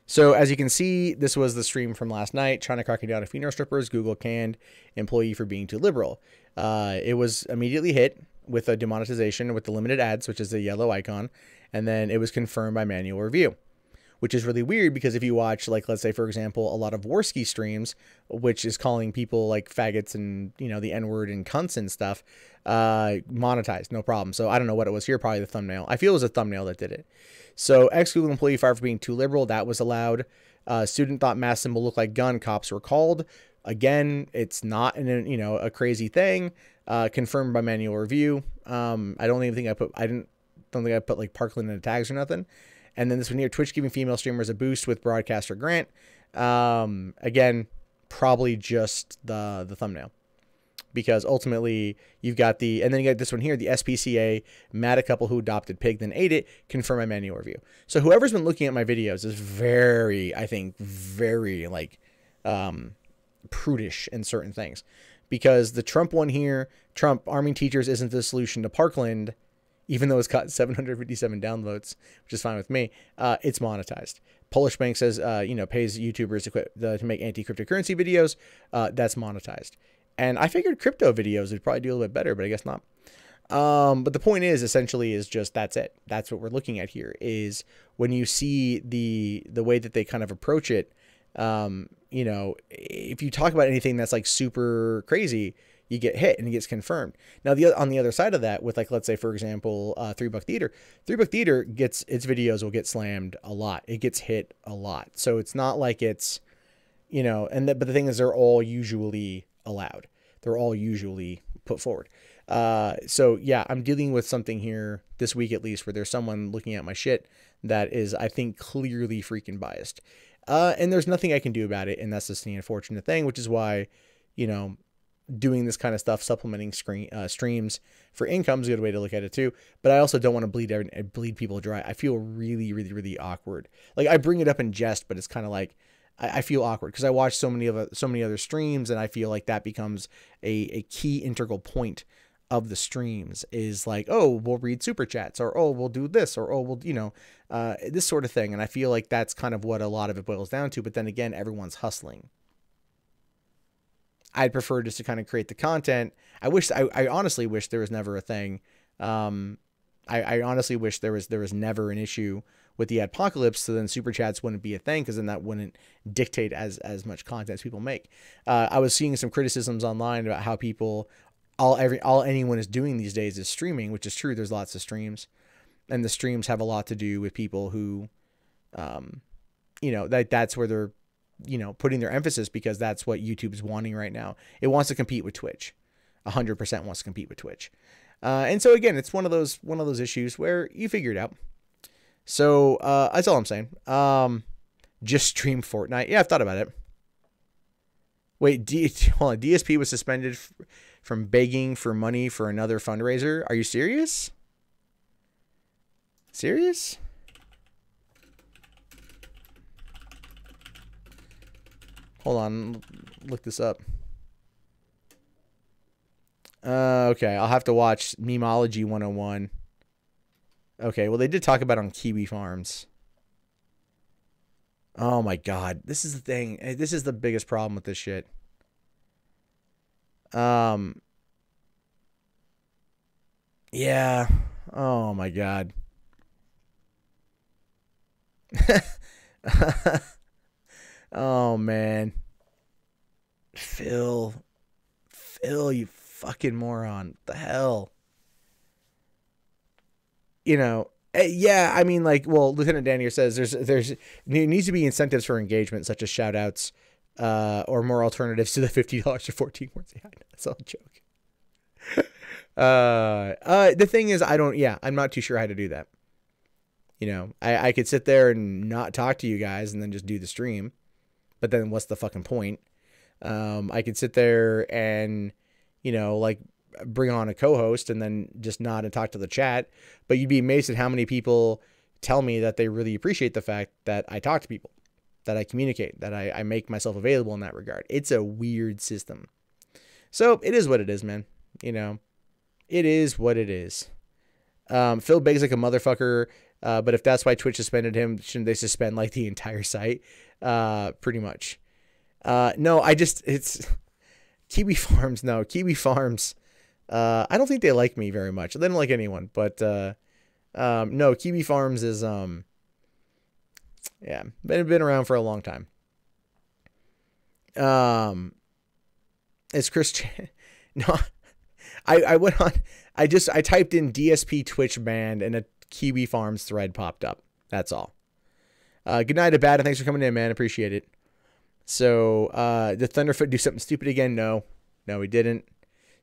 So as you can see, this was the stream from last night, trying to crack down a female strippers. Google canned employee for being too liberal. It was immediately hit with a demonetization with the limited ads, which is the yellow icon, and then it was confirmed by manual review, which is really weird because if you watch, like, let's say, for example, a lot of Warski streams, which is calling people like faggots and, you know, the N-word and cunts and stuff, monetized, no problem. So I don't know what it was here, probably the thumbnail. I feel it was a thumbnail that did it. So ex-Google employee fired for being too liberal, that was allowed. Student thought mass symbol looked like gun, cops were called. Again, it's not a crazy thing. Confirmed by manual review. I don't think I put like Parkland in the tags or nothing. And then this one here, Twitch giving female streamers a boost with broadcaster grant. Again, probably just the thumbnail, because ultimately you've got and then you got this one here, the SPCA mad a couple who adopted pig then ate it, confirm my manual review. So whoever's been looking at my videos is very like prudish in certain things, because the Trump one here, Trump arming teachers isn't the solution to Parkland, even though it's got 757 downloads, which is fine with me. It's monetized. Polish Bank says, pays YouTubers to make anti-cryptocurrency videos. That's monetized. And I figured crypto videos would probably do a little bit better, but I guess not. But the point is, essentially, is just that's it. That's what we're looking at here, is when you see the way that they kind of approach it, if you talk about anything that's like super crazy, you get hit and it gets confirmed. Now, on the other side of that, with like, let's say, for example, 3 Buck Theater gets its videos will get slammed a lot. It gets hit a lot. So it's not like it's, but the thing is, they're all usually allowed. They're all usually put forward. So yeah, I'm dealing with something here this week, at least, where there's someone looking at my shit that is, I think, clearly freaking biased. And there's nothing I can do about it. And that's just the unfortunate thing, which is why, doing this kind of stuff, supplementing streams for income is a good way to look at it too. But I also don't want to bleed people dry. I feel really, really, really awkward. Like, I bring it up in jest, but it's kind of like, I feel awkward because I watch so many other streams, and I feel like that becomes a key integral point of the streams, is like, oh, we'll read super chats, or, oh, we'll do this, or, oh, we'll, this sort of thing. And I feel like that's kind of what a lot of it boils down to. But then again, everyone's hustling. I'd prefer just to kind of create the content. I honestly wish there was never a thing. I honestly wish there was never an issue with the adpocalypse, so then super chats wouldn't be a thing, because then that wouldn't dictate as much content as people make. I was seeing some criticisms online about how people, all anyone is doing these days is streaming, which is true. There's lots of streams, and the streams have a lot to do with people who, that's where they're, putting their emphasis, because that's what YouTube is wanting right now. It wants to compete with Twitch. 100% wants to compete with Twitch. And so again, it's one of those issues where you figure it out. So that's all I'm saying. Just stream Fortnite. Yeah, I've thought about it. Wait, hold on. DSP was suspended from begging for money for another fundraiser. Are you serious? Serious? Hold on. Look this up. Okay, I'll have to watch Memology 101. Okay, well, they did talk about it on Kiwi Farms. Oh, my God. This is the thing. This is the biggest problem with this shit. Yeah. Oh, my God. Oh, man. Phil, you fucking moron. What the hell? You know, yeah, I mean, like, well, Lieutenant Dan here says there needs to be incentives for engagement, such as shout outs, or more alternatives to the $50 to 14 words. Yeah, that's all a joke. The thing is, I'm not too sure how to do that. You know, I could sit there and not talk to you guys and then just do the stream, but then what's the fucking point? I could sit there and, you know, like, bring on a co-host and then just nod and talk to the chat, but you'd be amazed at how many people tell me that they really appreciate the fact that I talk to people, that I communicate, that I make myself available in that regard. It's a weird system. So it is what it is, man. You know, it is what it is. Phil begs like a motherfucker, but if that's why Twitch suspended him, shouldn't they suspend like the entire site? Pretty much. No, it's Kiwi Farms. No, Kiwi Farms. I don't think they like me very much. They don't like anyone, but, no, Kiwi Farms is, yeah, been around for a long time. It's Chris. No, I went on, I typed in DSP Twitch banned and a Kiwi Farms thread popped up. That's all. Good night, Abad, and thanks for coming in, man. Appreciate it. So, did Thunderfoot do something stupid again? No, he didn't.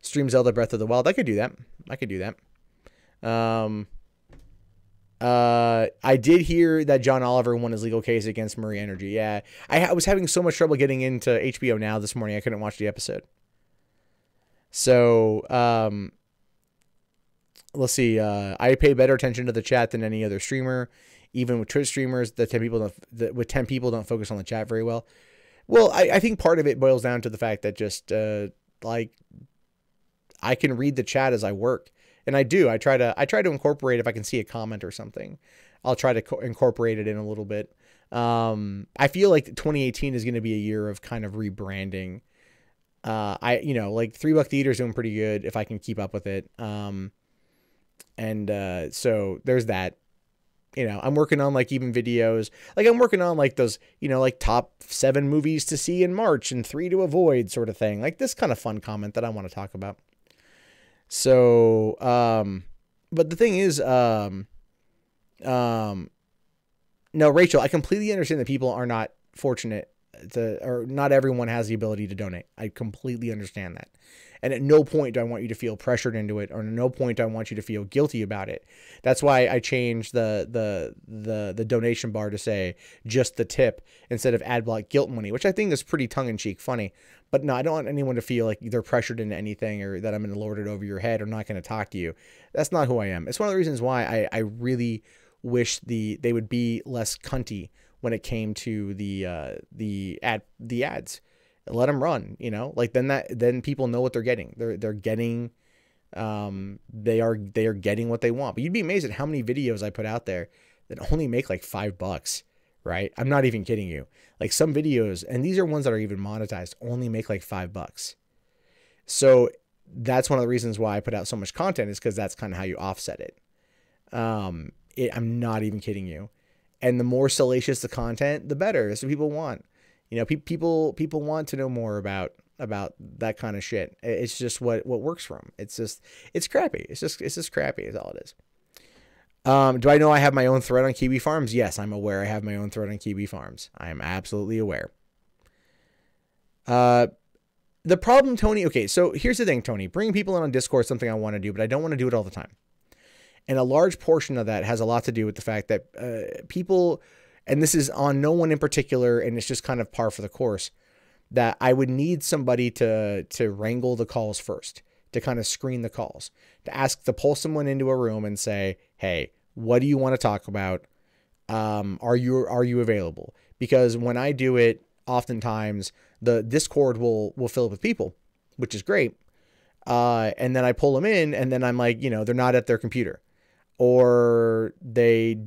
Stream Zelda Breath of the Wild. I could do that. I did hear that John Oliver won his legal case against Murray Energy. Yeah. I was having so much trouble getting into HBO Now this morning. I couldn't watch the episode. So, let's see. I pay better attention to the chat than any other streamer. Even with Twitch streamers, the 10 people don't focus on the chat very well. Well, I think part of it boils down to the fact that just, like, I can read the chat as I work, and I do. I try to incorporate if I can see a comment or something. I'll try to incorporate it in a little bit. I feel like 2018 is going to be a year of kind of rebranding. Like $3 Theater is doing pretty good if I can keep up with it. So there's that. You know, I'm working on like even videos. Like I'm working on like those, you know, like top 7 movies to see in March and 3 to avoid sort of thing. Like this kind of fun comment that I want to talk about. So, but the thing is, no, Rachel, I completely understand that people are not fortunate or not everyone has the ability to donate. I completely understand that. And at no point do I want you to feel pressured into it, or at no point do I want you to feel guilty about it. That's why I changed the donation bar to say just the tip instead of ad block guilt money, which I think is pretty tongue-in-cheek funny. But no, I don't want anyone to feel like they're pressured into anything or that I'm going to lord it over your head or not going to talk to you. That's not who I am. It's one of the reasons why I really wish they would be less cunty when it came to the ads. Let them run, you know, like then people know what they're getting. They're getting, they are getting what they want. But you'd be amazed at how many videos I put out there that only make like $5, right? I'm not even kidding you. Like some videos, and these are ones that are even monetized, only make like $5. So that's one of the reasons why I put out so much content, is because that's kind of how you offset it. I'm not even kidding you. And the more salacious the content, the better. That's what people want. You know, people want to know more about that kind of shit. It's just what works for them. It's crappy. It's just crappy is all it is. Do I know I have my own thread on Kiwi Farms? Yes, I'm aware I have my own thread on Kiwi Farms. I am absolutely aware. The problem, Tony, okay, so here's the thing, Tony. Bringing people in on Discord is something I want to do, but I don't want to do it all the time. And a large portion of that has a lot to do with the fact that people, and this is on no one in particular, and it's just kind of par for the course, that I would need somebody to wrangle the calls first, to kind of screen the calls, to pull someone into a room and say, hey, what do you want to talk about? Are you available? Because when I do it, oftentimes the Discord will fill up with people, which is great. And then I pull them in, and then I'm like, they're not at their computer, or they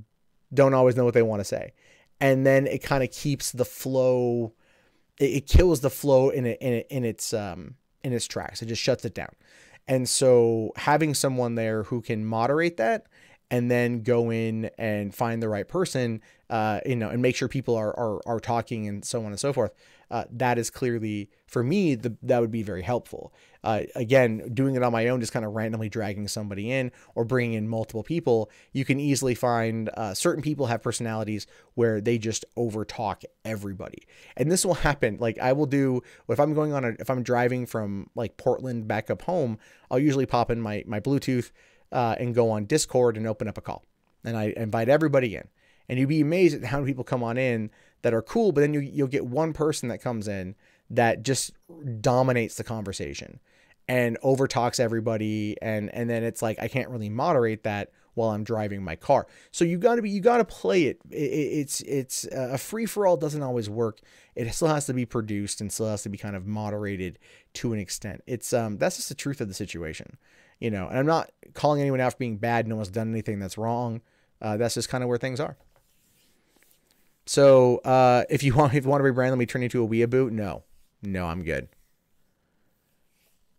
don't always know what they want to say. And then it kind of keeps the flow. It kills the flow in its tracks. It just shuts it down. And so having someone there who can moderate that, and then go in and find the right person, and make sure people are talking and so on and so forth. That is clearly, for me, that would be very helpful. Again, doing it on my own, just kind of randomly dragging somebody in or bringing in multiple people, you can easily find certain people have personalities where they just overtalk everybody. And this will happen. Like I will do, if I'm driving from like Portland back up home, I'll usually pop in my Bluetooth and go on Discord and open up a call. And I invite everybody in. And you'd be amazed at how many people come on in that are cool, but then you'll get one person that comes in that just dominates the conversation and overtalks everybody. And then it's like, I can't really moderate that while I'm driving my car. So you gotta play it. It's a free for all doesn't always work. It still has to be produced and still has to be kind of moderated to an extent. It's, that's just the truth of the situation, and I'm not calling anyone out for being bad. No one's done anything that's wrong. That's just kind of where things are. So, if you want to rebrand, let me turn into a weeaboo. No, I'm good.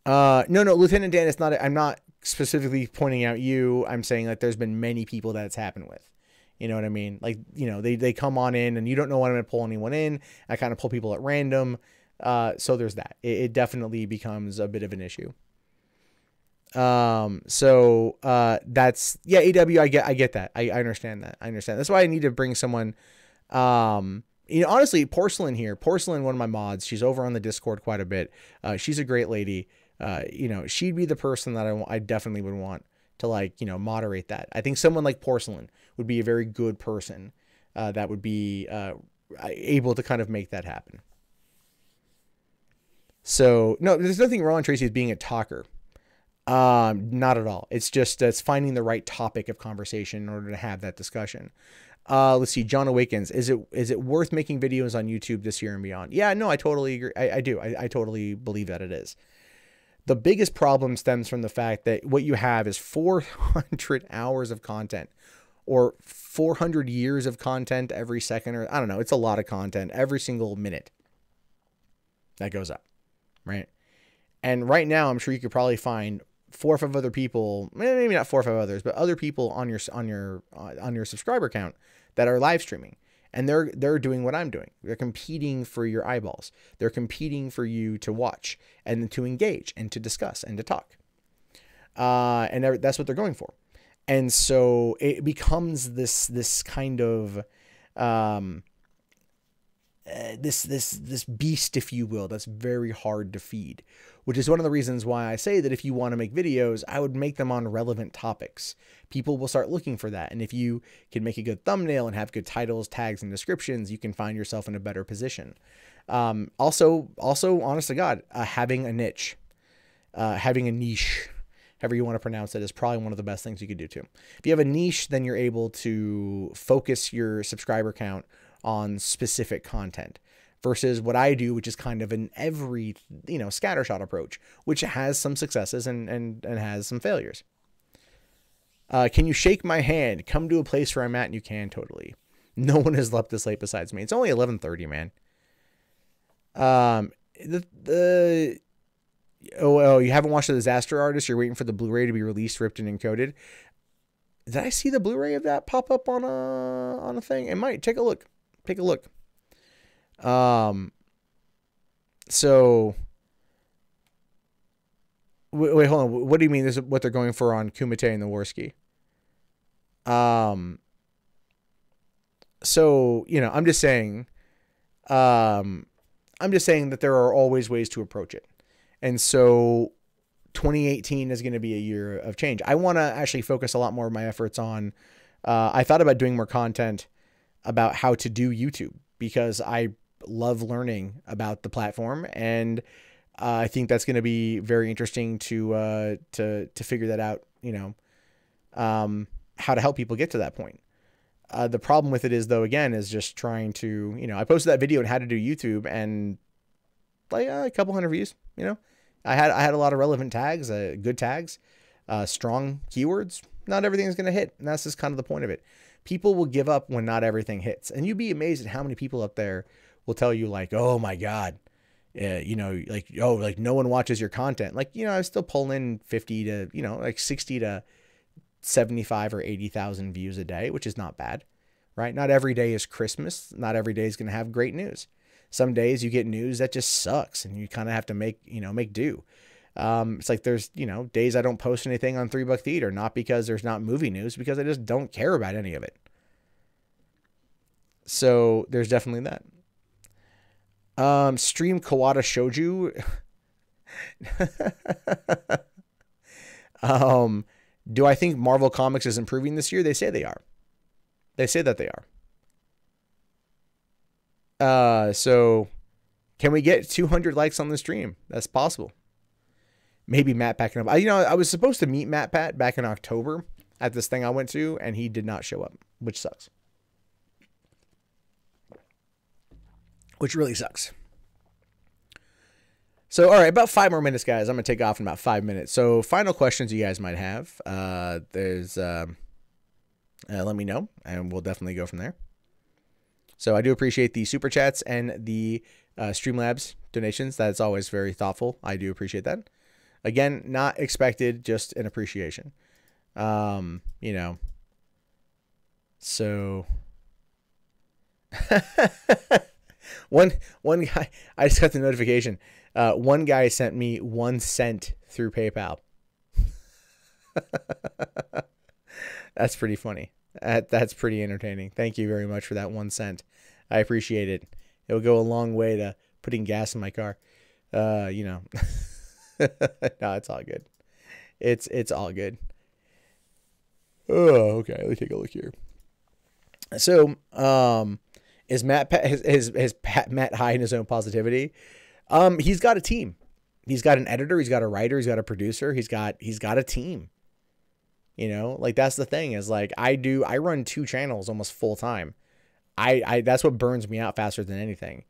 No, Lieutenant Dan, it's not, I'm not specifically pointing out you. I'm saying that there's been many people that it's happened with, you know what I mean? Like, they come on in and you don't know when I'm going to pull anyone in. I kind of pull people at random. So there's that. It definitely becomes a bit of an issue. That's, yeah, AW, I get that. I understand that. That's why I need to bring someone, honestly, Porcelain, one of my mods, she's over on the Discord quite a bit. She's a great lady. She'd be the person that I definitely would want to moderate that. I think someone like Porcelain would be a very good person, that would be, able to kind of make that happen. So no, there's nothing wrong, Tracy, with being a talker. Not at all. It's just, it's finding the right topic of conversation in order to have that discussion. Let's see. John Awakens. Is it worth making videos on YouTube this year and beyond? Yeah, no, I totally agree. I do. I totally believe that it is. The biggest problem stems from the fact that what you have is 400 hours of content, or 400 years of content every second, or I don't know. It's a lot of content every single minute that goes up, right? And right now, I'm sure you could probably find 4 or 5 other people, maybe not 4 or 5 others, but other people on your subscriber count that are live streaming, and they're doing what I'm doing. They're competing for your eyeballs. They're competing for you to watch and to engage and to discuss and to talk. And that's what they're going for. And so it becomes this kind of this beast, if you will, that's very hard to feed, which is one of the reasons why I say that if you want to make videos, I would make them on relevant topics. People will start looking for that. And if you can make a good thumbnail and have good titles, tags, and descriptions, you can find yourself in a better position. Also, honest to God, having a niche, having a niche, however you want to pronounce it, is probably one of the best things you could do too. If you have a niche, then you're able to focus your subscriber count on specific content versus what I do, which is kind of an every, scattershot approach, which has some successes and has some failures. Can you shake my hand? Come to a place where I'm at, and you can totally. No one has slept this late besides me. It's only 11:30, man. You haven't watched The Disaster Artist? You're waiting for the Blu-ray to be released, ripped and encoded. Did I see the Blu-ray of that pop up on a thing? It might. Take a look. So wait, hold on. What do you mean? This is what they're going for on Kumite and the Warski? So, I'm just saying that there are always ways to approach it. And so 2018 is going to be a year of change. I want to actually focus a lot more of my efforts on, I thought about doing more content about how to do YouTube, because I love learning about the platform, and I think that's going to be very interesting to figure that out. How to help people get to that point. The problem with it is, though, again, is just trying to, I posted that video on how to do YouTube, and like a couple hundred views. I had a lot of relevant tags, good tags, strong keywords. Not everything's going to hit, and that's just kind of the point of it. People will give up when not everything hits, and you'd be amazed at how many people up there will tell you like, oh my God, like, oh, like no one watches your content. Like, I still pull in 50 to, like 60 to 75 or 80,000 views a day, which is not bad, right? Not every day is Christmas. Not every day is going to have great news. Some days you get news that just sucks, and you kind of have to make do. It's like there's, days I don't post anything on 3 Buck Theater, not because there's not movie news, because I just don't care about any of it. So there's definitely that. Stream Kawada Shouju. Do I think Marvel Comics is improving this year? They say they are. They say that they are. So can we get 200 likes on the stream? That's possible. Maybe Matt back in. I was supposed to meet Matt Pat back in October at this thing I went to, and he did not show up, which sucks. Which really sucks. So, all right, about 5 more minutes, guys. I'm going to take off in about 5 minutes. So, final questions you guys might have. Let me know, and we'll definitely go from there. So, I do appreciate the Super Chats and the Streamlabs donations. That's always very thoughtful. I do appreciate that. Again, not expected, just an appreciation. So... One guy, I just got the notification. One guy sent me 1 cent through PayPal. That's pretty funny. That's pretty entertaining. Thank you very much for that 1 cent. I appreciate it. It'll go a long way to putting gas in my car. No, it's all good. It's all good. Oh, okay. Let me take a look here. So, is Matt Matt high in his own positivity? He's got a team. He's got an editor. He's got a writer. He's got a producer. He's got a team. Like that's the thing is like I run 2 channels almost full time. That's what burns me out faster than anything.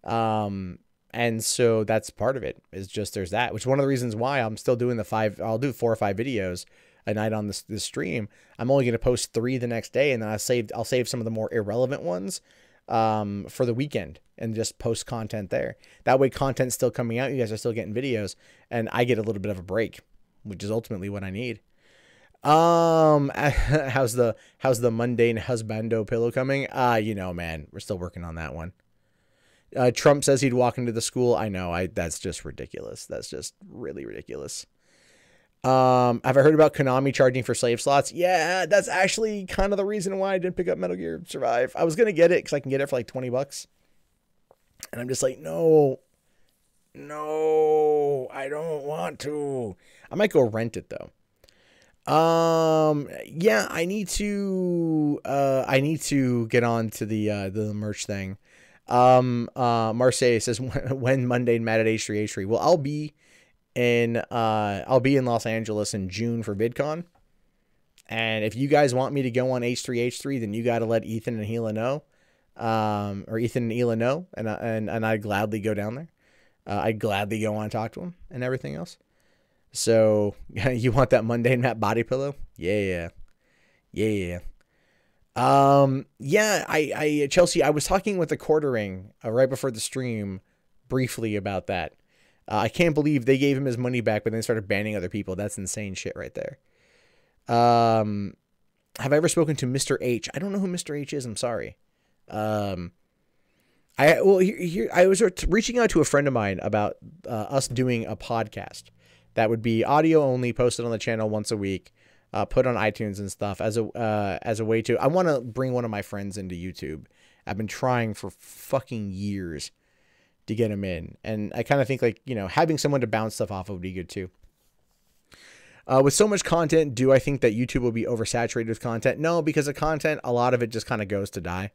And so that's part of it is just there's that, which is one of the reasons why I'm still doing I'll do 4 or 5 videos a night on this stream. I'm only going to post 3 the next day, and then I'll save some of the more irrelevant ones for the weekend and just post content there. That way content's still coming out. You guys are still getting videos, and I get a little bit of a break, which is ultimately what I need. How's the mundane husbando pillow coming? Man, we're still working on that one. Trump says he'd walk into the school. I know. That's just ridiculous. That's just really ridiculous. Have I heard about Konami charging for slave slots? Yeah, that's actually kind of the reason why I didn't pick up Metal Gear Survive. I was going to get it because I can get it for like $20. And I'm just like, no, I don't want to. I might go rent it though. Yeah, I need to get on to the merch thing. Marseille says when Monday Mad at H3H3. Well, I'll be in Los Angeles in June for VidCon. And if you guys want me to go on H3H3, then you got to let Ethan and Hila know, or Ethan and Hila know. And I'd gladly go down there. I'd gladly go on and talk to him and everything else. So you want that mundane Matt body pillow? Yeah. Chelsea, I was talking with the Quartering right before the stream briefly about that. I can't believe they gave him his money back, but then started banning other people. That's insane shit right there. Have I ever spoken to Mr. H? I don't know who Mr. H is. I'm sorry. I was reaching out to a friend of mine about us doing a podcast that would be audio only, posted on the channel once a week, put on iTunes and stuff as a way to. I want to bring one of my friends into YouTube. I've been trying for fucking years to get him in, and I kind of think like having someone to bounce stuff off of would be good too. With so much content, do I think that YouTube will be oversaturated with content? No, because the content, a lot of it just kind of goes to die,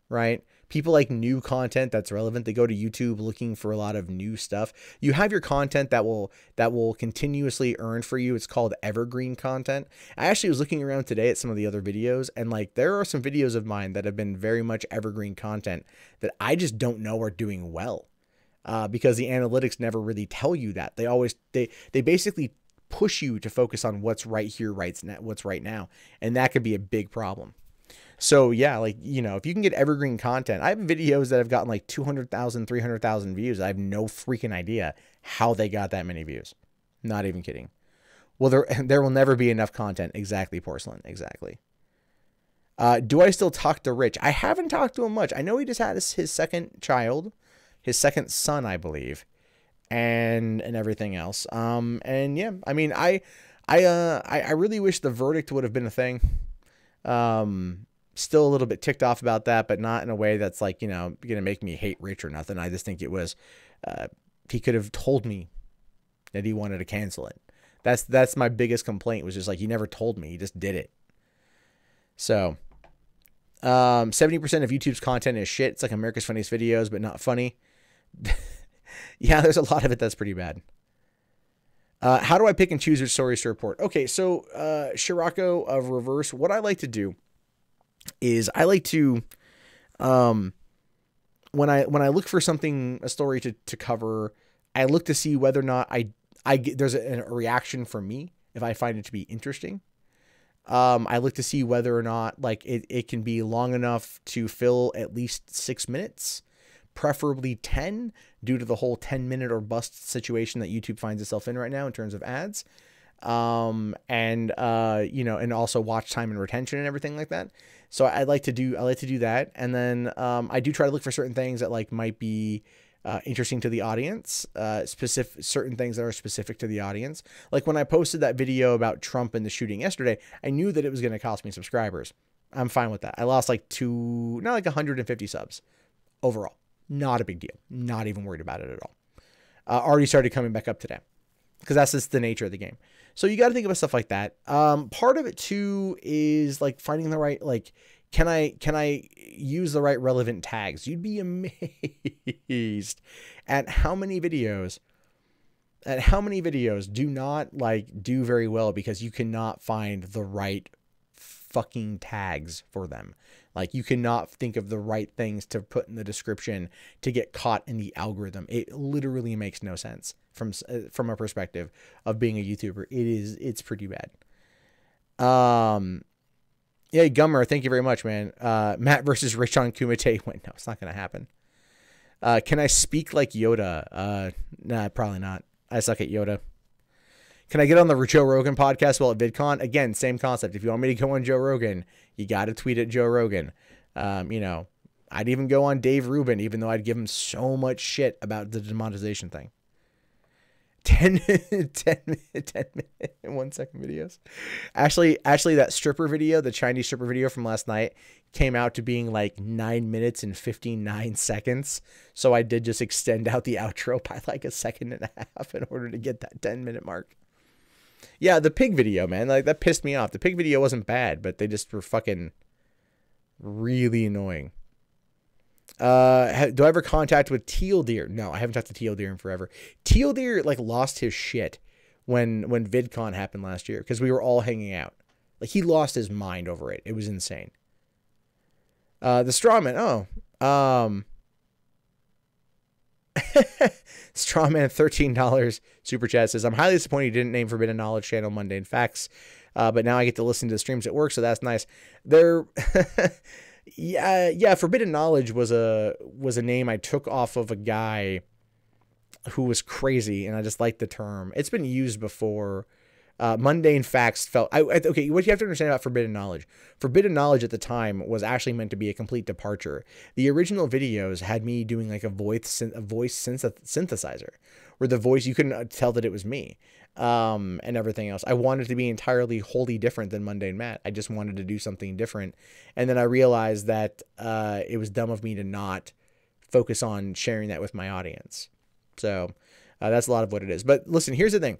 right? People like new content that's relevant. They go to YouTube looking for a lot of new stuff. You have your content that will continuously earn for you. It's called evergreen content. I actually was looking around today at some of the other videos, and like there are some videos of mine that have been very much evergreen content that I just don't know are doing well. Because the analytics never really tell you that. They basically push you to focus on what's right here, what's right now. And that could be a big problem. So yeah, like, you know, if you can get evergreen content, I have videos that have gotten like 200,000, 300,000 views. I have no freaking idea how they got that many views. Not even kidding. Well, there will never be enough content. Exactly, Porcelain. Exactly. Do I still talk to Rich? I haven't talked to him much. I know he just had his second child, his second son, I believe, and everything else. And yeah, I mean, I really wish the verdict would have been a thing. Still a little bit ticked off about that, but not in a way that's like, you know, going to make me hate Rich or nothing. I just think it was, he could have told me that he wanted to cancel it. That's my biggest complaint, was just like, he never told me, he just did it. So, 70% of YouTube's content is shit. It's like America's Funniest Videos, but not funny. Yeah, there's a lot of it that's pretty bad. How do I pick and choose which stories to report? Okay, so Shirako of Reverse, what I like to do is I like to, when I look for something, a story to cover, I look to see whether or not I get, there's a reaction from me if I find it to be interesting. I look to see whether or not like it can be long enough to fill at least 6 minutes, preferably 10, due to the whole 10-minute or bust situation that YouTube finds itself in right now in terms of ads. You know, and also watch time and retention and everything like that. So I like to do that. And then, I do try to look for certain things that like might be, interesting to the audience, certain things that are specific to the audience. Like when I posted that video about Trump and the shooting yesterday, I knew that it was going to cost me subscribers. I'm fine with that. I lost like 150 subs overall. Not a big deal. Not even worried about it at all. Already started coming back up today, because that's just the nature of the game. So you got to think about stuff like that. Part of it too is like finding the right, like, can I use the right relevant tags? You'd be amazed at how many videos do not like do very well because you cannot find the right fucking tags for them. Like you cannot think of the right things to put in the description to get caught in the algorithm. It literally makes no sense from a perspective of being a YouTuber. It's pretty bad. Yeah, Gummer, thank you very much, man. Matt versus Rich on Kumite. Wait, no, it's not going to happen. Can I speak like Yoda? Nah, probably not. I suck at Yoda. Can I get on the Joe Rogan podcast while at VidCon? Again, same concept. If you want me to go on Joe Rogan, you got to tweet at Joe Rogan. You know, I'd even go on Dave Rubin, even though I'd give him so much shit about the demonetization thing. 10 minute, 1 second videos. Actually, that stripper video, the Chinese stripper video from last night, came out to being like 9 minutes and 59 seconds. So I did just extend out the outro by like 1.5 seconds in order to get that 10-minute mark. Yeah, the pig video, man, like that pissed me off. The pig video wasn't bad, but they just were fucking really annoying. Do I ever contact with Teal Deer? No, I haven't talked to Teal Deer in forever. Teal Deer like lost his shit when VidCon happened last year because we were all hanging out. Like he lost his mind over it. It was insane. The Strawman. Strawman, $13 super chat says, I'm highly disappointed you didn't name Forbidden Knowledge channel Mundane Facts, but now I get to listen to the streams at work, so that's nice. Yeah, Forbidden Knowledge was a name I took off of a guy who was crazy, and I just liked the term. It's been used before. Mundane Facts felt... okay, what you have to understand about Forbidden Knowledge. Forbidden Knowledge at the time was actually meant to be a complete departure. The original videos had me doing like a voice synthesizer, where the voice, you couldn't tell that it was me, and everything else. I wanted to be entirely wholly different than Mundane Matt. I just wanted to do something different. And then I realized that it was dumb of me to not focus on sharing that with my audience. So that's a lot of what it is. But listen, here's the thing.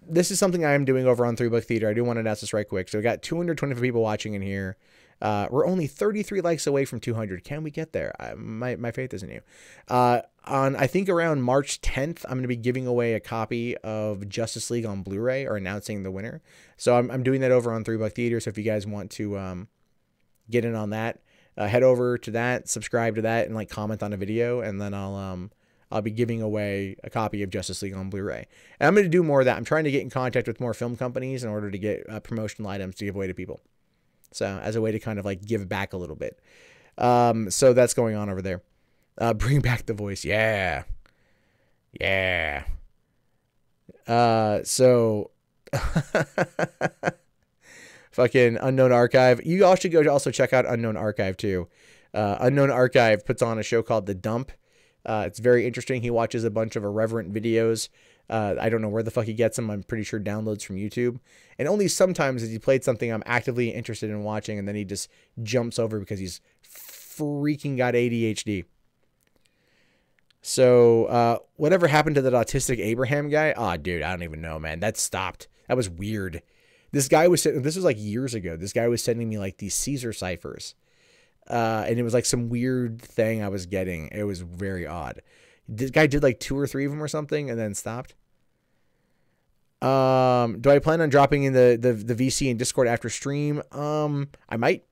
This is something I am doing over on 3 Book Theater. I do want to announce this right quick. So we got 225 people watching in here. We're only 33 likes away from 200. Can we get there? My faith is in you. I think around March 10th, I'm going to be giving away a copy of Justice League on Blu-ray, or announcing the winner. So I'm doing that over on 3 Buck Theater. So if you guys want to get in on that, head over to that, subscribe to that, and like comment on a video, and then I'll be giving away a copy of Justice League on Blu-ray. And I'm going to do more of that. I'm trying to get in contact with more film companies in order to get promotional items to give away to people. So as a way to kind of like give back a little bit. So that's going on over there. Bring back the voice. Yeah. Yeah. So fucking Unknown Archive. You all should go to also check out Unknown Archive too. Unknown Archive puts on a show called The Dump. It's very interesting. He watches a bunch of irreverent videos. I don't know where the fuck he gets them. I'm pretty sure downloads from YouTube. And only sometimes has he played something I'm actively interested in watching, and then he just jumps over because he's freaking got ADHD. So, whatever happened to that autistic Abraham guy? Oh, dude, I don't even know, man. That stopped. That was weird. This was like years ago. This guy was sending me like these Caesar ciphers. And it was like some weird thing I was getting. It was very odd. This guy did like 2 or 3 of them or something and then stopped. Do I plan on dropping in the VC and Discord after stream? I might,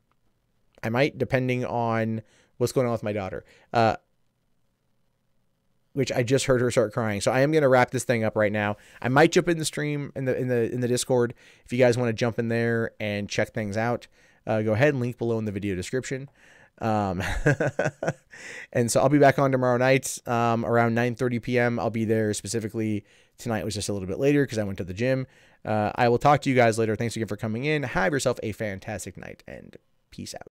depending on what's going on with my daughter. Which I just heard her start crying. So I am going to wrap this thing up right now. I might jump in the stream in the Discord. If you guys want to jump in there and check things out, go ahead and link below in the video description. And so I'll be back on tomorrow night, around 9:30 p.m. I'll be there. Specifically tonight was just a little bit later because I went to the gym. I will talk to you guys later. Thanks again for coming in. Have yourself a fantastic night, and peace out.